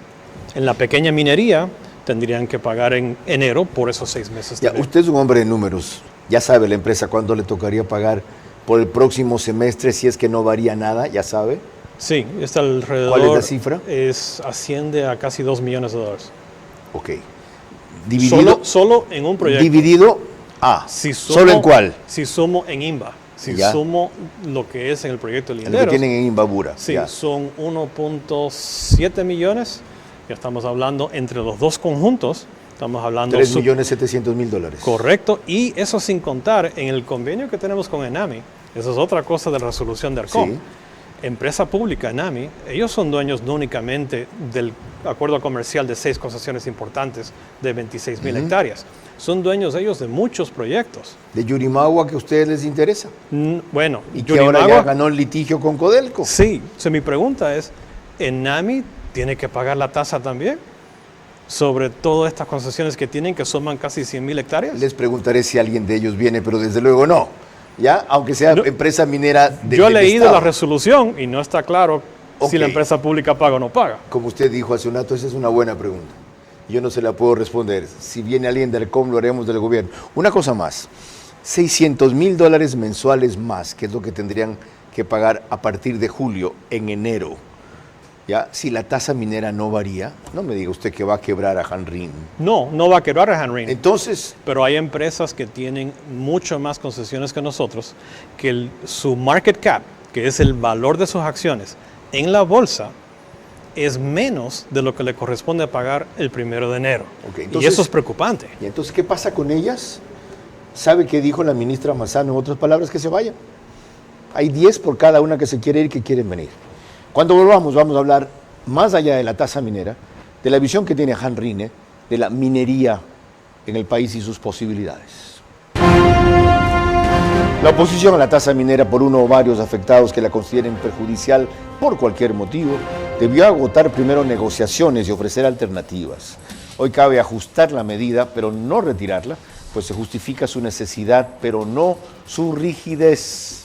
En la pequeña minería tendrían que pagar en enero por esos 6 meses. Ya, usted es un hombre de números. Ya sabe la empresa cuándo le tocaría pagar por el próximo semestre si es que no varía nada, ¿ya sabe? Sí, está alrededor. ¿Cuál es la cifra? Asciende a casi $2 millones. Ok. Dividido. Solo en un proyecto. Dividido. ¿Solo en cuál? Si sumo en INBA. Si sumo lo que es en el proyecto de Linderos. Lo que tienen en Imbabura. Sí, son 1.7 millones. Ya estamos hablando entre los dos conjuntos. Estamos hablando... $3.700.000. Correcto. Y eso sin contar en el convenio que tenemos con ENAMI. Esa es otra cosa de la resolución de ARCOM. Sí. Empresa pública, ENAMI, ellos son dueños no únicamente del acuerdo comercial de 6 concesiones importantes de 26,000 hectáreas. Son dueños ellos de muchos proyectos. ¿De Yurimagua que a ustedes les interesa? Bueno, ¿Y que ahora ya ganó el litigio con Codelco? Sí. Mi pregunta es, ENAMI tiene que pagar la tasa también sobre todas estas concesiones que tienen, que suman casi 100.000 hectáreas. Les preguntaré si alguien de ellos viene, pero desde luego no. ¿Ya? Aunque sea empresa minera Yo he leído la resolución y no está claro si la empresa pública paga o no paga. Como usted dijo hace un rato, esa es una buena pregunta. Yo no se la puedo responder. Si viene alguien del ARCOM, lo haremos del gobierno. Una cosa más, $600,000 mensuales más, que es lo que tendrían que pagar a partir de julio, en enero. ¿Ya? Si la tasa minera no varía, no me diga usted que va a quebrar a Hanrin. No, no va a quebrar a Hanrin. Entonces... Pero hay empresas que tienen mucho más concesiones que nosotros, que su market cap, que es el valor de sus acciones en la bolsa, es menos de lo que le corresponde pagar el 1 de enero. Entonces, y eso es preocupante. ¿Y entonces qué pasa con ellas? ¿Sabe qué dijo la ministra Massano? En otras palabras, que se vayan. Hay 10 por cada una que se quiere ir, que quieren venir. Cuando volvamos, vamos a hablar más allá de la tasa minera, de la visión que tiene Hanrin, de la minería en el país y sus posibilidades. La oposición a la tasa minera por uno o varios afectados que la consideren perjudicial por cualquier motivo, debió agotar primero negociaciones y ofrecer alternativas. Hoy cabe ajustar la medida, pero no retirarla, pues se justifica su necesidad, pero no su rigidez.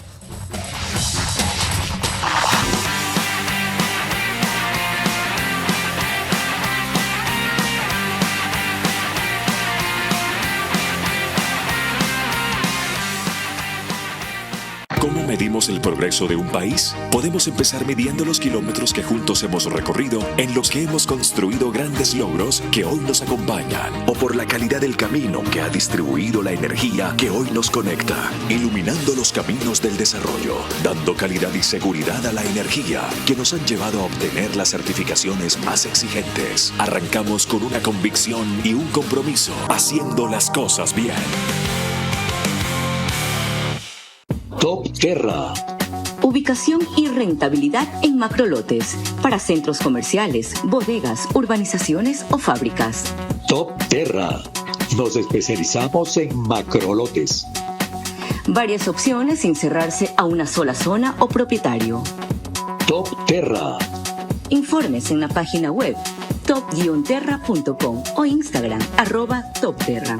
¿Cómo medimos el progreso de un país? Podemos empezar midiendo los kilómetros que juntos hemos recorrido, en los que hemos construido grandes logros que hoy nos acompañan, o por la calidad del camino que ha distribuido la energía que hoy nos conecta, iluminando los caminos del desarrollo, dando calidad y seguridad a la energía que nos han llevado a obtener las certificaciones más exigentes. Arrancamos con una convicción y un compromiso, haciendo las cosas bien. Top Terra. Ubicación y rentabilidad en macrolotes para centros comerciales, bodegas, urbanizaciones o fábricas. Top Terra. Nos especializamos en macrolotes. Varias opciones sin cerrarse a una sola zona o propietario. Top Terra. Informes en la página web top-terra.com o Instagram @topterra.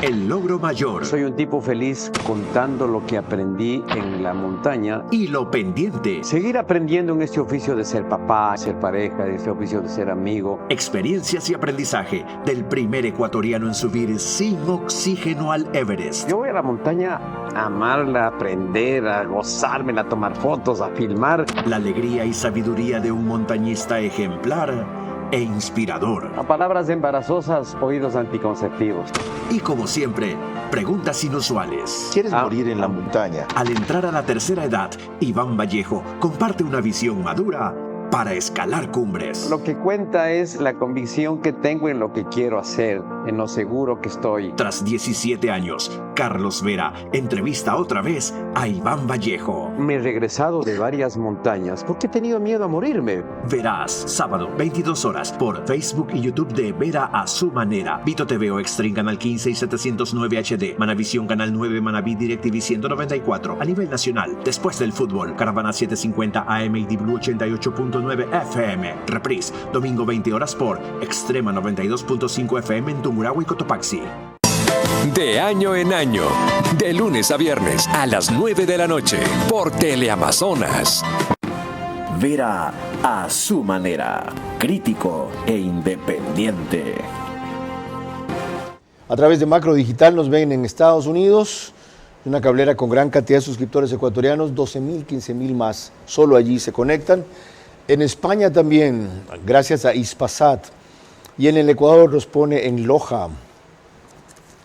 El logro mayor. Soy un tipo feliz contando lo que aprendí en la montaña. Y lo pendiente. Seguir aprendiendo en este oficio de ser papá, ser pareja, en este oficio de ser amigo. Experiencias y aprendizaje del primer ecuatoriano en subir sin oxígeno al Everest. Yo voy a la montaña a amarla, a aprender, a gozármela, a tomar fotos, a filmar. La alegría y sabiduría de un montañista ejemplar e inspirador. A palabras embarazosas, oídos anticonceptivos. Y como siempre, preguntas inusuales. ¿Quieres morir en la montaña? Al entrar a la tercera edad, Iván Vallejo comparte una visión madura para escalar cumbres. Lo que cuenta es la convicción que tengo en lo que quiero hacer, en lo seguro que estoy. Tras 17 años, Carlos Vera entrevista otra vez a Iván Vallejo. Me he regresado de varias montañas porque he tenido miedo a morirme. Verás, sábado, 22 horas, por Facebook y YouTube de Vera a su manera. Vito TV o Extreme Canal 15 y 709 HD. Manavisión Canal 9, Manaví DirecTV 194. A nivel nacional, después del fútbol, Caravana 750 AM y Blue 88.9 FM. Reprise, domingo 20 horas por Extrema 92.5 FM en Tungurahua y Cotopaxi. De año en año, de lunes a viernes a las 9 de la noche, por Teleamazonas. Vera a su manera, crítico e independiente. A través de Macro Digital nos ven en Estados Unidos, una cablera con gran cantidad de suscriptores ecuatorianos, 12,000, 15,000 más, solo allí se conectan. En España también, gracias a Hispasat, y en el Ecuador nos pone en Loja,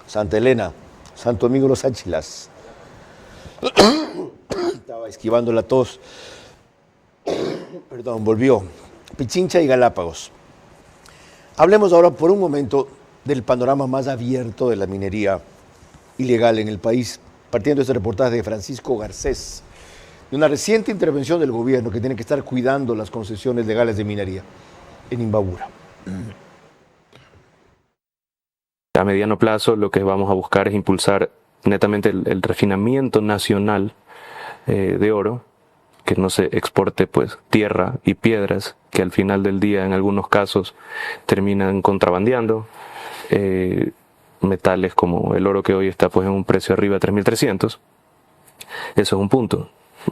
Santa Elena, Santo Domingo Los Áchilas. Estaba esquivando la tos. Perdón, volvió. Pichincha y Galápagos. Hablemos ahora por un momento del panorama más abierto de la minería ilegal en el país, partiendo de este reportaje de Francisco Garcés, de una reciente intervención del gobierno que tiene que estar cuidando las concesiones legales de minería en Imbabura. A mediano plazo lo que vamos a buscar es impulsar netamente el refinamiento nacional de oro, que no se exporte pues tierra y piedras que al final del día en algunos casos terminan contrabandeando, metales como el oro que hoy está pues en un precio arriba de 3.300. Eso es un punto.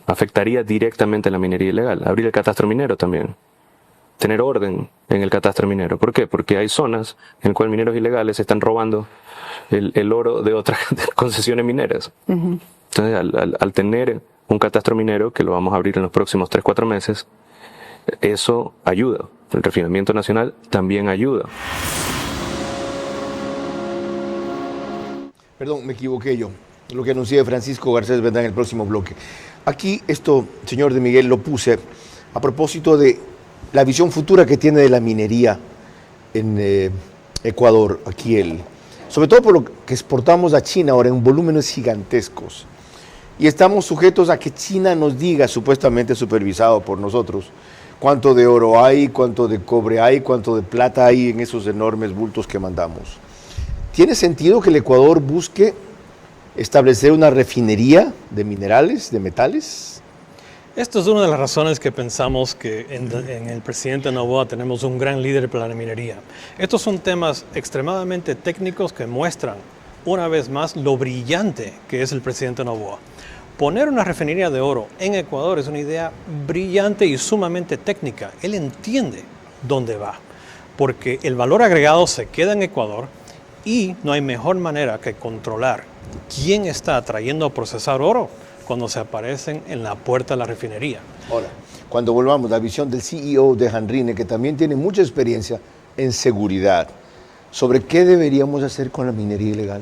Afectaría directamente a la minería ilegal. Abrir el catastro minero también. Tener orden en el catastro minero. ¿Por qué? Porque hay zonas en las cuales mineros ilegales están robando el oro de otras concesiones mineras. Entonces, al tener un catastro minero, que lo vamos a abrir en los próximos 3-4 meses, eso ayuda. El refinamiento nacional también ayuda. Perdón, me equivoqué yo. Lo que anuncié Francisco Garcés vendrá en el próximo bloque. Aquí esto, señor de Miguel, lo puse a propósito de la visión futura que tiene de la minería en Ecuador, sobre todo por lo que exportamos a China ahora en volúmenes gigantescos. Y estamos sujetos a que China nos diga, supuestamente supervisado por nosotros, cuánto de oro hay, cuánto de cobre hay, cuánto de plata hay en esos enormes bultos que mandamos. ¿Tiene sentido que el Ecuador busque establecer una refinería de minerales, de metales? Esto es una de las razones que pensamos que en el presidente Noboa tenemos un gran líder para la minería. Estos son temas extremadamente técnicos que muestran una vez más lo brillante que es el presidente Noboa. Poner una refinería de oro en Ecuador es una idea brillante y sumamente técnica. Él entiende dónde va, porque el valor agregado se queda en Ecuador y no hay mejor manera que controlar quién está trayendo a procesar oro cuando se aparecen en la puerta de la refinería. Ahora, cuando volvamos, la visión del CEO de Janrine, que también tiene mucha experiencia en seguridad, sobre qué deberíamos hacer con la minería ilegal.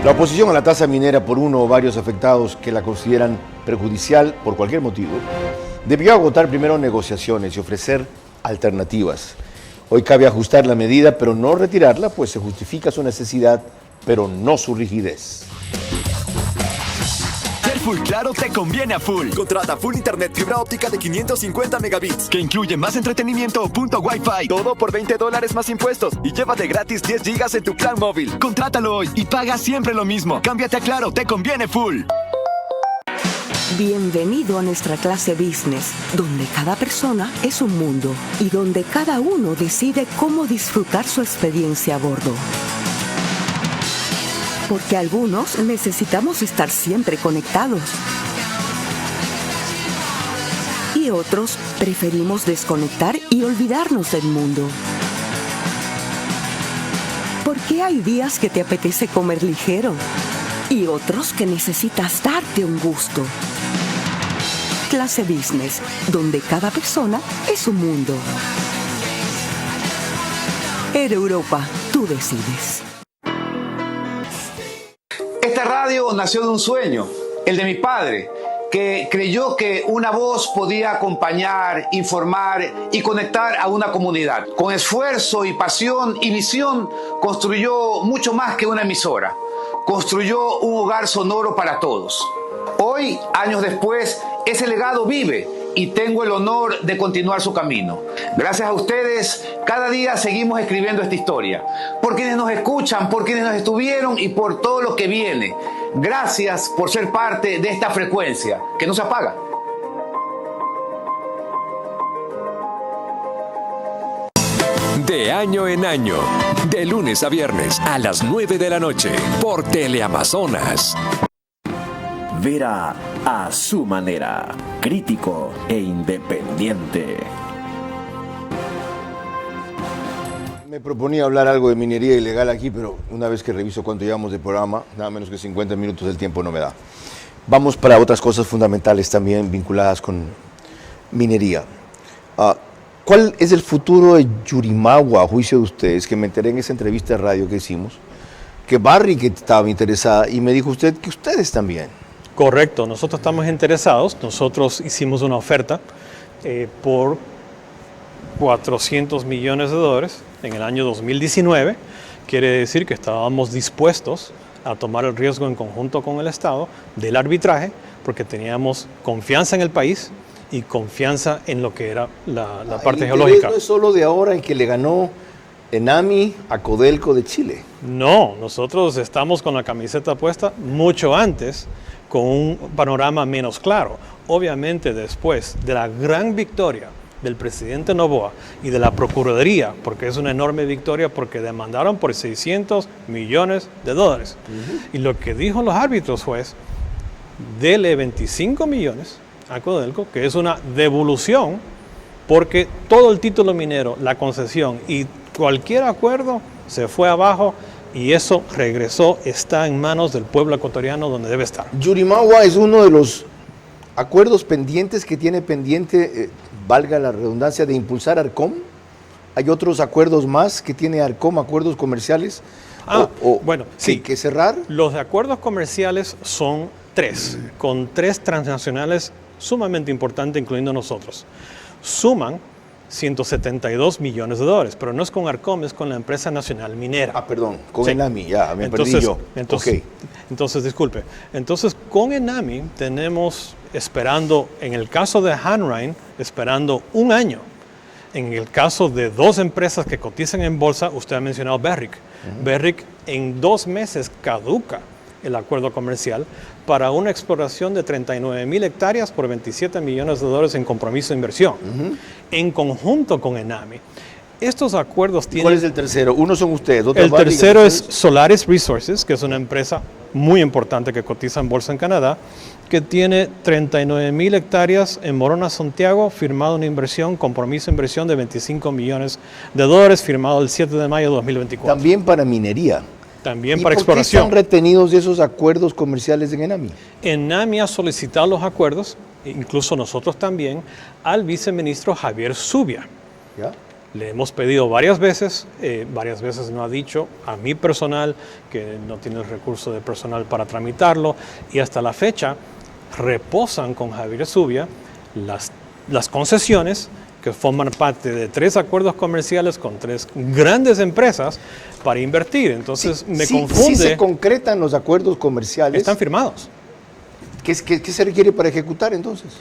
La oposición a la tasa minera por uno o varios afectados que la consideran perjudicial por cualquier motivo, debió agotar primero negociaciones y ofrecer alternativas. Hoy cabe ajustar la medida, pero no retirarla, pues se justifica su necesidad, pero no su rigidez. Ser Full Claro te conviene a full. Contrata Full Internet fibra óptica de 550 megabits, que incluye más entretenimiento o punto Wi-Fi. Todo por $20 más impuestos y llévate gratis 10 gigas en tu plan móvil. Contrátalo hoy y paga siempre lo mismo. Cámbiate a Claro, te conviene full. Bienvenido a nuestra clase business, donde cada persona es un mundo y donde cada uno decide cómo disfrutar su experiencia a bordo. Porque algunos necesitamos estar siempre conectados y otros preferimos desconectar y olvidarnos del mundo. Porque hay días que te apetece comer ligero y otros que necesitas darte un gusto. Clase Business, donde cada persona es un mundo. Air Europa, tú decides. Esta radio nació de un sueño, el de mi padre, que creyó que una voz podía acompañar, informar y conectar a una comunidad. Con esfuerzo y pasión y visión construyó mucho más que una emisora. Construyó un hogar sonoro para todos. Hoy, años después, ese legado vive y tengo el honor de continuar su camino. Gracias a ustedes, cada día seguimos escribiendo esta historia. Por quienes nos escuchan, por quienes nos estuvieron y por todo lo que viene. Gracias por ser parte de esta frecuencia que no se apaga. De año en año, de lunes a viernes a las 9 de la noche, por Teleamazonas. Vera a su manera, crítico e independiente. Me proponía hablar algo de minería ilegal aquí, pero una vez que reviso cuánto llevamos de programa, nada menos que 50 minutos del tiempo no me da. Vamos para otras cosas fundamentales también vinculadas con minería. ¿Cuál es el futuro de Yurimagua, a juicio de ustedes? Que me enteré en esa entrevista de radio que hicimos, que Barry que estaba interesada y me dijo usted que ustedes también. Correcto, nosotros estamos interesados. Nosotros hicimos una oferta por $400 millones en el año 2019. Quiere decir que estábamos dispuestos a tomar el riesgo en conjunto con el Estado del arbitraje, porque teníamos confianza en el país y confianza en lo que era la parte geológica. No es solo de ahora en que le ganó Enami a Codelco de Chile. No, nosotros estamos con la camiseta puesta mucho antes, con un panorama menos claro. Obviamente después de la gran victoria del presidente Noboa y de la Procuraduría, porque es una enorme victoria porque demandaron por $600 millones. Y lo que dijo los árbitros fue, dele 25 millones a Codelco, que es una devolución, porque todo el título minero, la concesión y cualquier acuerdo se fue abajo y eso regresó, está en manos del pueblo ecuatoriano donde debe estar. Yurimagua es uno de los acuerdos pendientes que tiene pendiente, valga la redundancia, de impulsar Arcom. ¿Hay otros acuerdos más que tiene Arcom, acuerdos comerciales? Bueno, sí. ¿Que cerrar? Los acuerdos comerciales son 3, con 3 transnacionales sumamente importantes, incluyendo nosotros. Suman $172 millones, pero no es con Arcom, es con la empresa nacional minera. Perdón, con Enami, ya me perdí yo. Entonces, disculpe. Entonces, con Enami tenemos esperando, en el caso de Hanrein, esperando 1 año. En el caso de 2 empresas que cotizan en bolsa, usted ha mencionado Berrick. Berrick en 2 meses caduca el acuerdo comercial para una exploración de 39,000 hectáreas por $27 millones en compromiso de inversión, en conjunto con Enami. Estos acuerdos tienen... ¿Cuál es el tercero? Uno son ustedes. El tercero es Solaris Resources, que es una empresa muy importante que cotiza en bolsa en Canadá, que tiene 39,000 hectáreas en Morona, Santiago, firmado una inversión, compromiso de inversión de $25 millones, firmado el 7 de mayo de 2024. También para minería. También para exploración. ¿Por qué están retenidos de esos acuerdos comerciales en Enami? Enami ha solicitado los acuerdos, incluso nosotros también, al viceministro Javier Zubia. ¿Ya? Le hemos pedido varias veces no ha dicho a mi personal que no tiene el recurso de personal para tramitarlo, y hasta la fecha reposan con Javier Zubia las concesiones que forman parte de 3 acuerdos comerciales con 3 grandes empresas para invertir. Entonces me confunde. Si se concretan los acuerdos comerciales. Están firmados. ¿Qué se requiere para ejecutar entonces?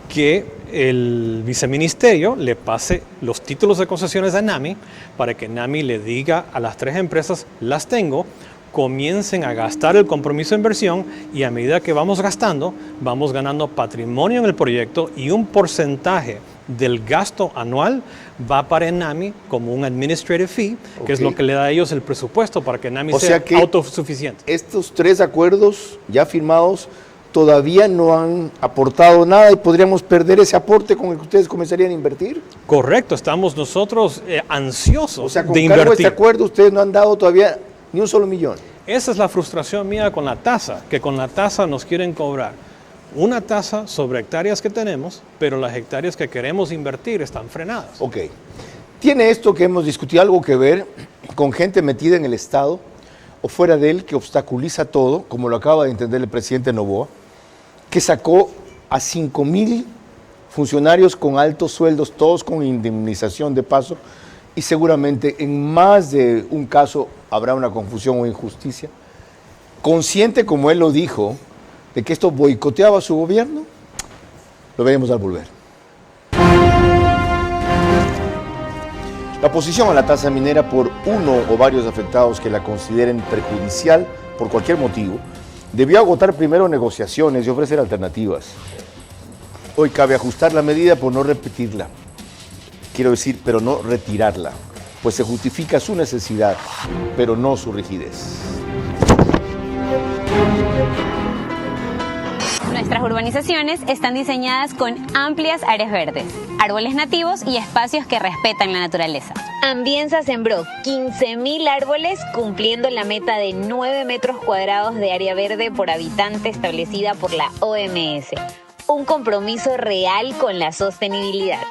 Que el viceministerio le pase los títulos de concesiones a Enami para que Enami le diga a las 3 empresas, las tengo, comiencen a gastar el compromiso de inversión, y a medida que vamos gastando, vamos ganando patrimonio en el proyecto, y un porcentaje del gasto anual va para Enami como un administrative fee, que es lo que le da a ellos el presupuesto para que Enami sea autosuficiente. Estos 3 acuerdos ya firmados todavía no han aportado nada y podríamos perder ese aporte con el que ustedes comenzarían a invertir. Correcto, estamos nosotros ansiosos de invertir. Cargo de este acuerdo ustedes no han dado todavía ni un solo millón. Esa es la frustración mía con la tasa, que con la tasa nos quieren cobrar una tasa sobre hectáreas que tenemos, pero las hectáreas que queremos invertir están frenadas. Ok. ¿Tiene esto que hemos discutido algo que ver con gente metida en el Estado o fuera de él que obstaculiza todo, como lo acaba de entender el presidente Noboa, que sacó a 5,000 funcionarios con altos sueldos, todos con indemnización de paso, y seguramente en más de un caso habrá una confusión o injusticia? Consciente, como él lo dijo, de que esto boicoteaba su gobierno, lo veremos al volver. La oposición a la tasa minera por uno o varios afectados que la consideren perjudicial por cualquier motivo debió agotar primero negociaciones y ofrecer alternativas. Hoy cabe ajustar la medida por no repetirla. Quiero decir, pero no retirarla, pues se justifica su necesidad, pero no su rigidez. Nuestras urbanizaciones están diseñadas con amplias áreas verdes, árboles nativos y espacios que respetan la naturaleza. Ambienza sembró 15,000 árboles, cumpliendo la meta de 9 metros cuadrados de área verde por habitante establecida por la OMS. Un compromiso real con la sostenibilidad.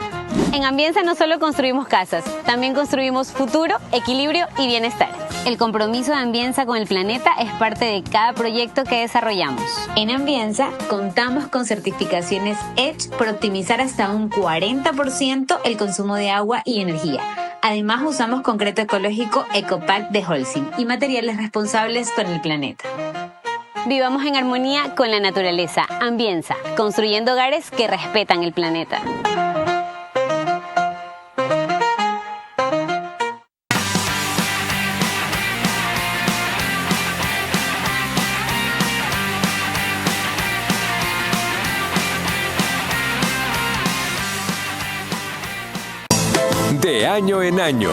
En Ambienza no solo construimos casas, también construimos futuro, equilibrio y bienestar. El compromiso de Ambienza con el planeta es parte de cada proyecto que desarrollamos. En Ambienza contamos con certificaciones EDGE por optimizar hasta un 40% el consumo de agua y energía. Además, usamos concreto ecológico Ecopack de Holcim y materiales responsables con el planeta. Vivamos en armonía con la naturaleza. Ambienza, construyendo hogares que respetan el planeta. año en año,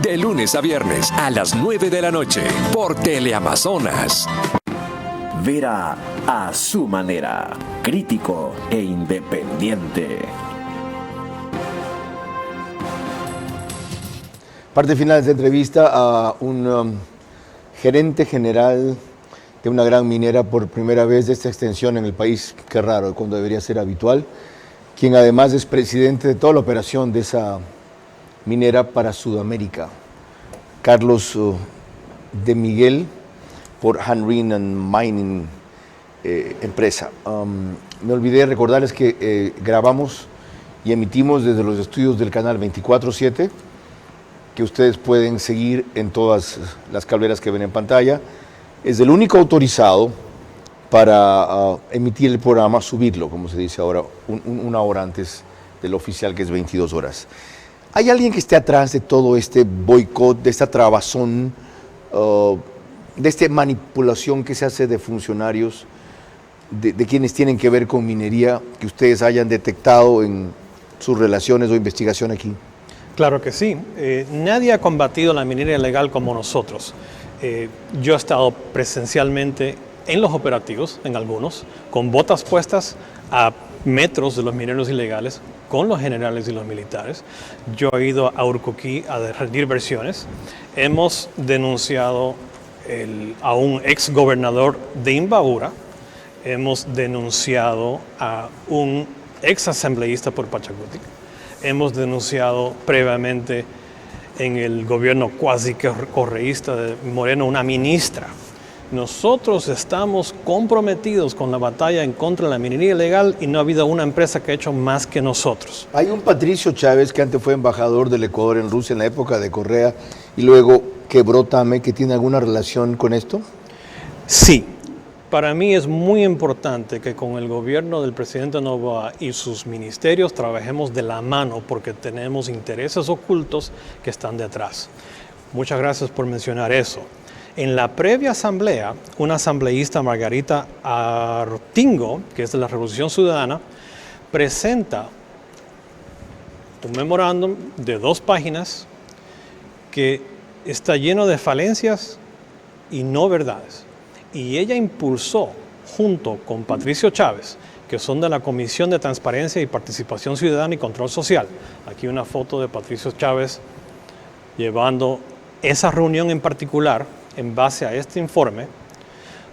de lunes a viernes a las 9 de la noche, por Teleamazonas. Vera a su manera, crítico e independiente. Parte final de esta entrevista a un gerente general de una gran minera por primera vez de esta extensión en el país, qué raro, cuando debería ser habitual, quien además es presidente de toda la operación de esa minera para Sudamérica, Carlos de Miguel, por Hanrin and Mining empresa. Me olvidé recordarles que grabamos y emitimos desde los estudios del canal 24/7, que ustedes pueden seguir en todas las cableras que ven en pantalla. Es el único autorizado para emitir el programa, subirlo, como se dice ahora, una hora antes del oficial, que es 22 horas. ¿Hay alguien que esté atrás de todo este boicot, de esta trabazón, de esta manipulación que se hace de funcionarios, de quienes tienen que ver con minería, que ustedes hayan detectado en sus relaciones o investigación aquí? Claro que sí. Nadie ha combatido la minería ilegal como nosotros. Yo he estado presencialmente en los operativos, en algunos, con botas puestas a metros de los mineros ilegales, con los generales y los militares. Yo he ido a Urcuquí a rendir versiones. Hemos denunciado a un ex gobernador de Imbabura. Hemos denunciado a un ex asambleísta por Pachacutic. Hemos denunciado previamente en el gobierno cuasi correísta de Moreno una ministra. Nosotros estamos comprometidos con la batalla en contra de la minería ilegal y no ha habido una empresa que ha hecho más que nosotros. Hay un Patricio Chávez que antes fue embajador del Ecuador en Rusia en la época de Correa y luego quebró TAME, que tiene alguna relación con esto. Sí. Para mí es muy importante que con el gobierno del presidente Noboa y sus ministerios trabajemos de la mano porque tenemos intereses ocultos que están detrás. Muchas gracias por mencionar eso. En la previa asamblea, una asambleísta, Margarita Artingo, que es de la Revolución Ciudadana, presenta un memorándum de 2 páginas que está lleno de falencias y no verdades. Y ella impulsó, junto con Patricio Chávez, que son de la Comisión de Transparencia y Participación Ciudadana y Control Social. Aquí una foto de Patricio Chávez llevando esa reunión en particular en base a este informe,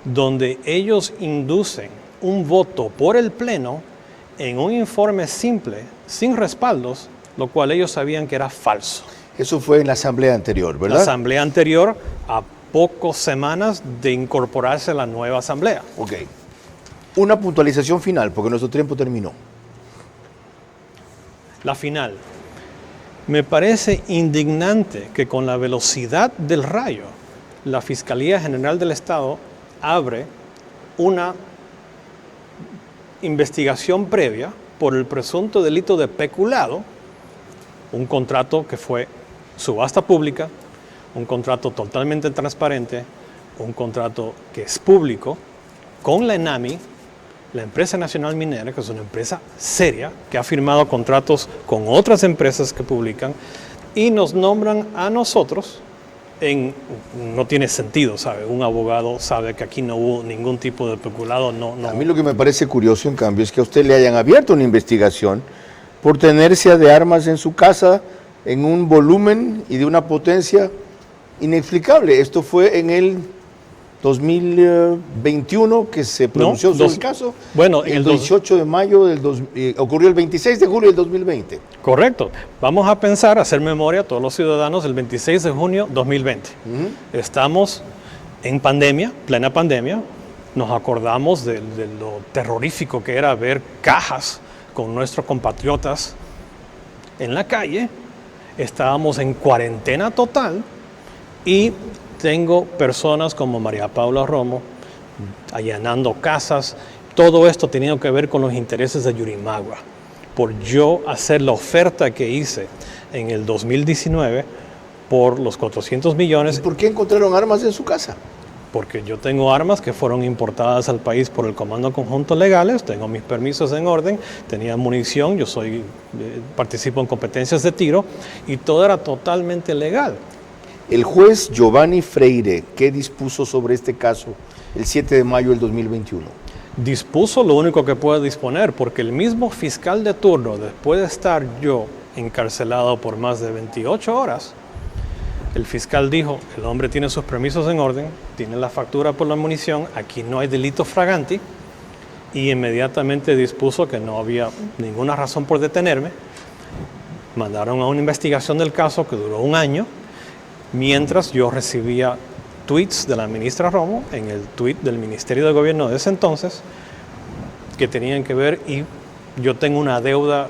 donde ellos inducen un voto por el Pleno en un informe simple, sin respaldos, lo cual ellos sabían que era falso. Eso fue en la asamblea anterior, ¿verdad? La asamblea anterior, a pocas semanas de incorporarse a la nueva asamblea. Ok. Una puntualización final, porque nuestro tiempo terminó. La final. Me parece indignante que con la velocidad del rayo, la Fiscalía General del Estado abre una investigación previa por el presunto delito de peculado, un contrato que fue subasta pública, un contrato totalmente transparente, un contrato que es público, con la ENAMI, la Empresa Nacional Minera, que es una empresa seria, que ha firmado contratos con otras empresas que publican, y nos nombran a nosotros, no tiene sentido, ¿sabe? Un abogado sabe que aquí no hubo ningún tipo de peculado. No. A mí lo que me parece curioso, en cambio, es que a usted le hayan abierto una investigación por tenerse de armas en su casa en un volumen y de una potencia inexplicable. Esto fue en el 2021 que se pronunció sobre el caso. Bueno, el 18 de mayo ocurrió el 26 de julio del 2020. Correcto. Vamos a pensar, hacer memoria a todos los ciudadanos el 26 de junio 2020. Estamos en pandemia, plena pandemia. Nos acordamos de lo terrorífico que era ver cajas con nuestros compatriotas en la calle. Estábamos en cuarentena total. Y tengo personas como María Paula Romo allanando casas, todo esto teniendo que ver con los intereses de Yurimagua. Por yo hacer la oferta que hice en el 2019 por los 400 millones. ¿Y por qué encontraron armas en su casa? porque yo tengo armas que fueron importadas al país por el Comando Conjunto Legales, tengo mis permisos en orden, tenía munición, participo en competencias de tiro y todo era totalmente legal. El juez Giovanni Freire, ¿qué dispuso sobre este caso el 7 de mayo del 2021? Dispuso lo único que puede disponer, porque el mismo fiscal de turno, después de estar yo encarcelado por más de 28 horas, el fiscal dijo, el hombre tiene sus permisos en orden, tiene la factura por la munición, aquí no hay delito flagrante, y inmediatamente dispuso que no había ninguna razón por detenerme. Mandaron a una investigación del caso que duró 1 año, mientras yo recibía tweets de la ministra Romo en el tweet del Ministerio de Gobierno de ese entonces, que tenían que ver, y yo tengo una deuda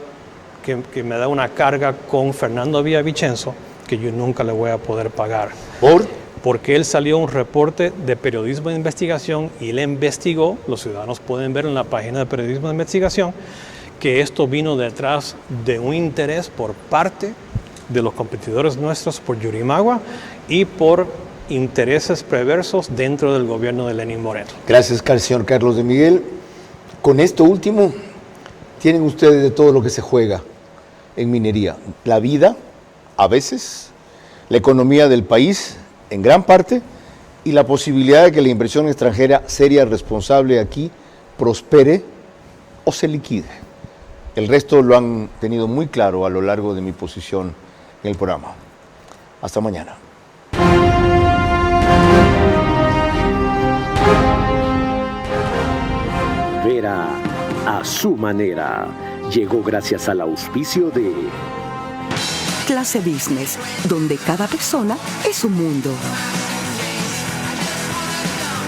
que me da una carga con Fernando Villavicencio, que yo nunca le voy a poder pagar. ¿Por? Porque él salió un reporte de periodismo de investigación y él investigó, los ciudadanos pueden ver en la página de periodismo de investigación, que esto vino detrás de un interés por parte de los competidores nuestros por Yurimagua y por intereses perversos dentro del gobierno de Lenín Moreno. Gracias, señor Carlos de Miguel. Con esto último, tienen ustedes de todo lo que se juega en minería. La vida, a veces, la economía del país, en gran parte, y la posibilidad de que la inversión extranjera seria, responsable aquí, prospere o se liquide. El resto lo han tenido muy claro a lo largo de mi posición en el programa. Hasta mañana. Vera a su manera llegó gracias al auspicio de Clase Business, donde cada persona es un mundo.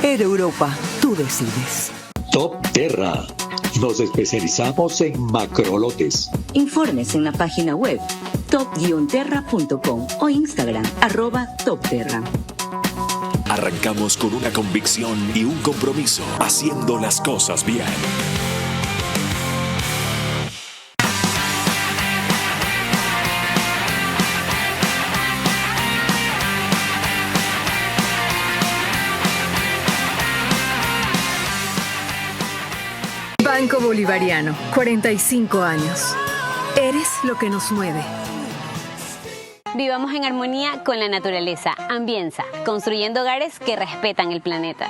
Air Europa, tú decides. Top Terra. Nos especializamos en macrolotes. Informes en la página web top-terra.com o Instagram @topterra. Arrancamos con una convicción y un compromiso, haciendo las cosas bien. Banco Bolivariano, 45 años. Eres lo que nos mueve. Vivamos en armonía con la naturaleza. Ambienza, construyendo hogares que respetan el planeta.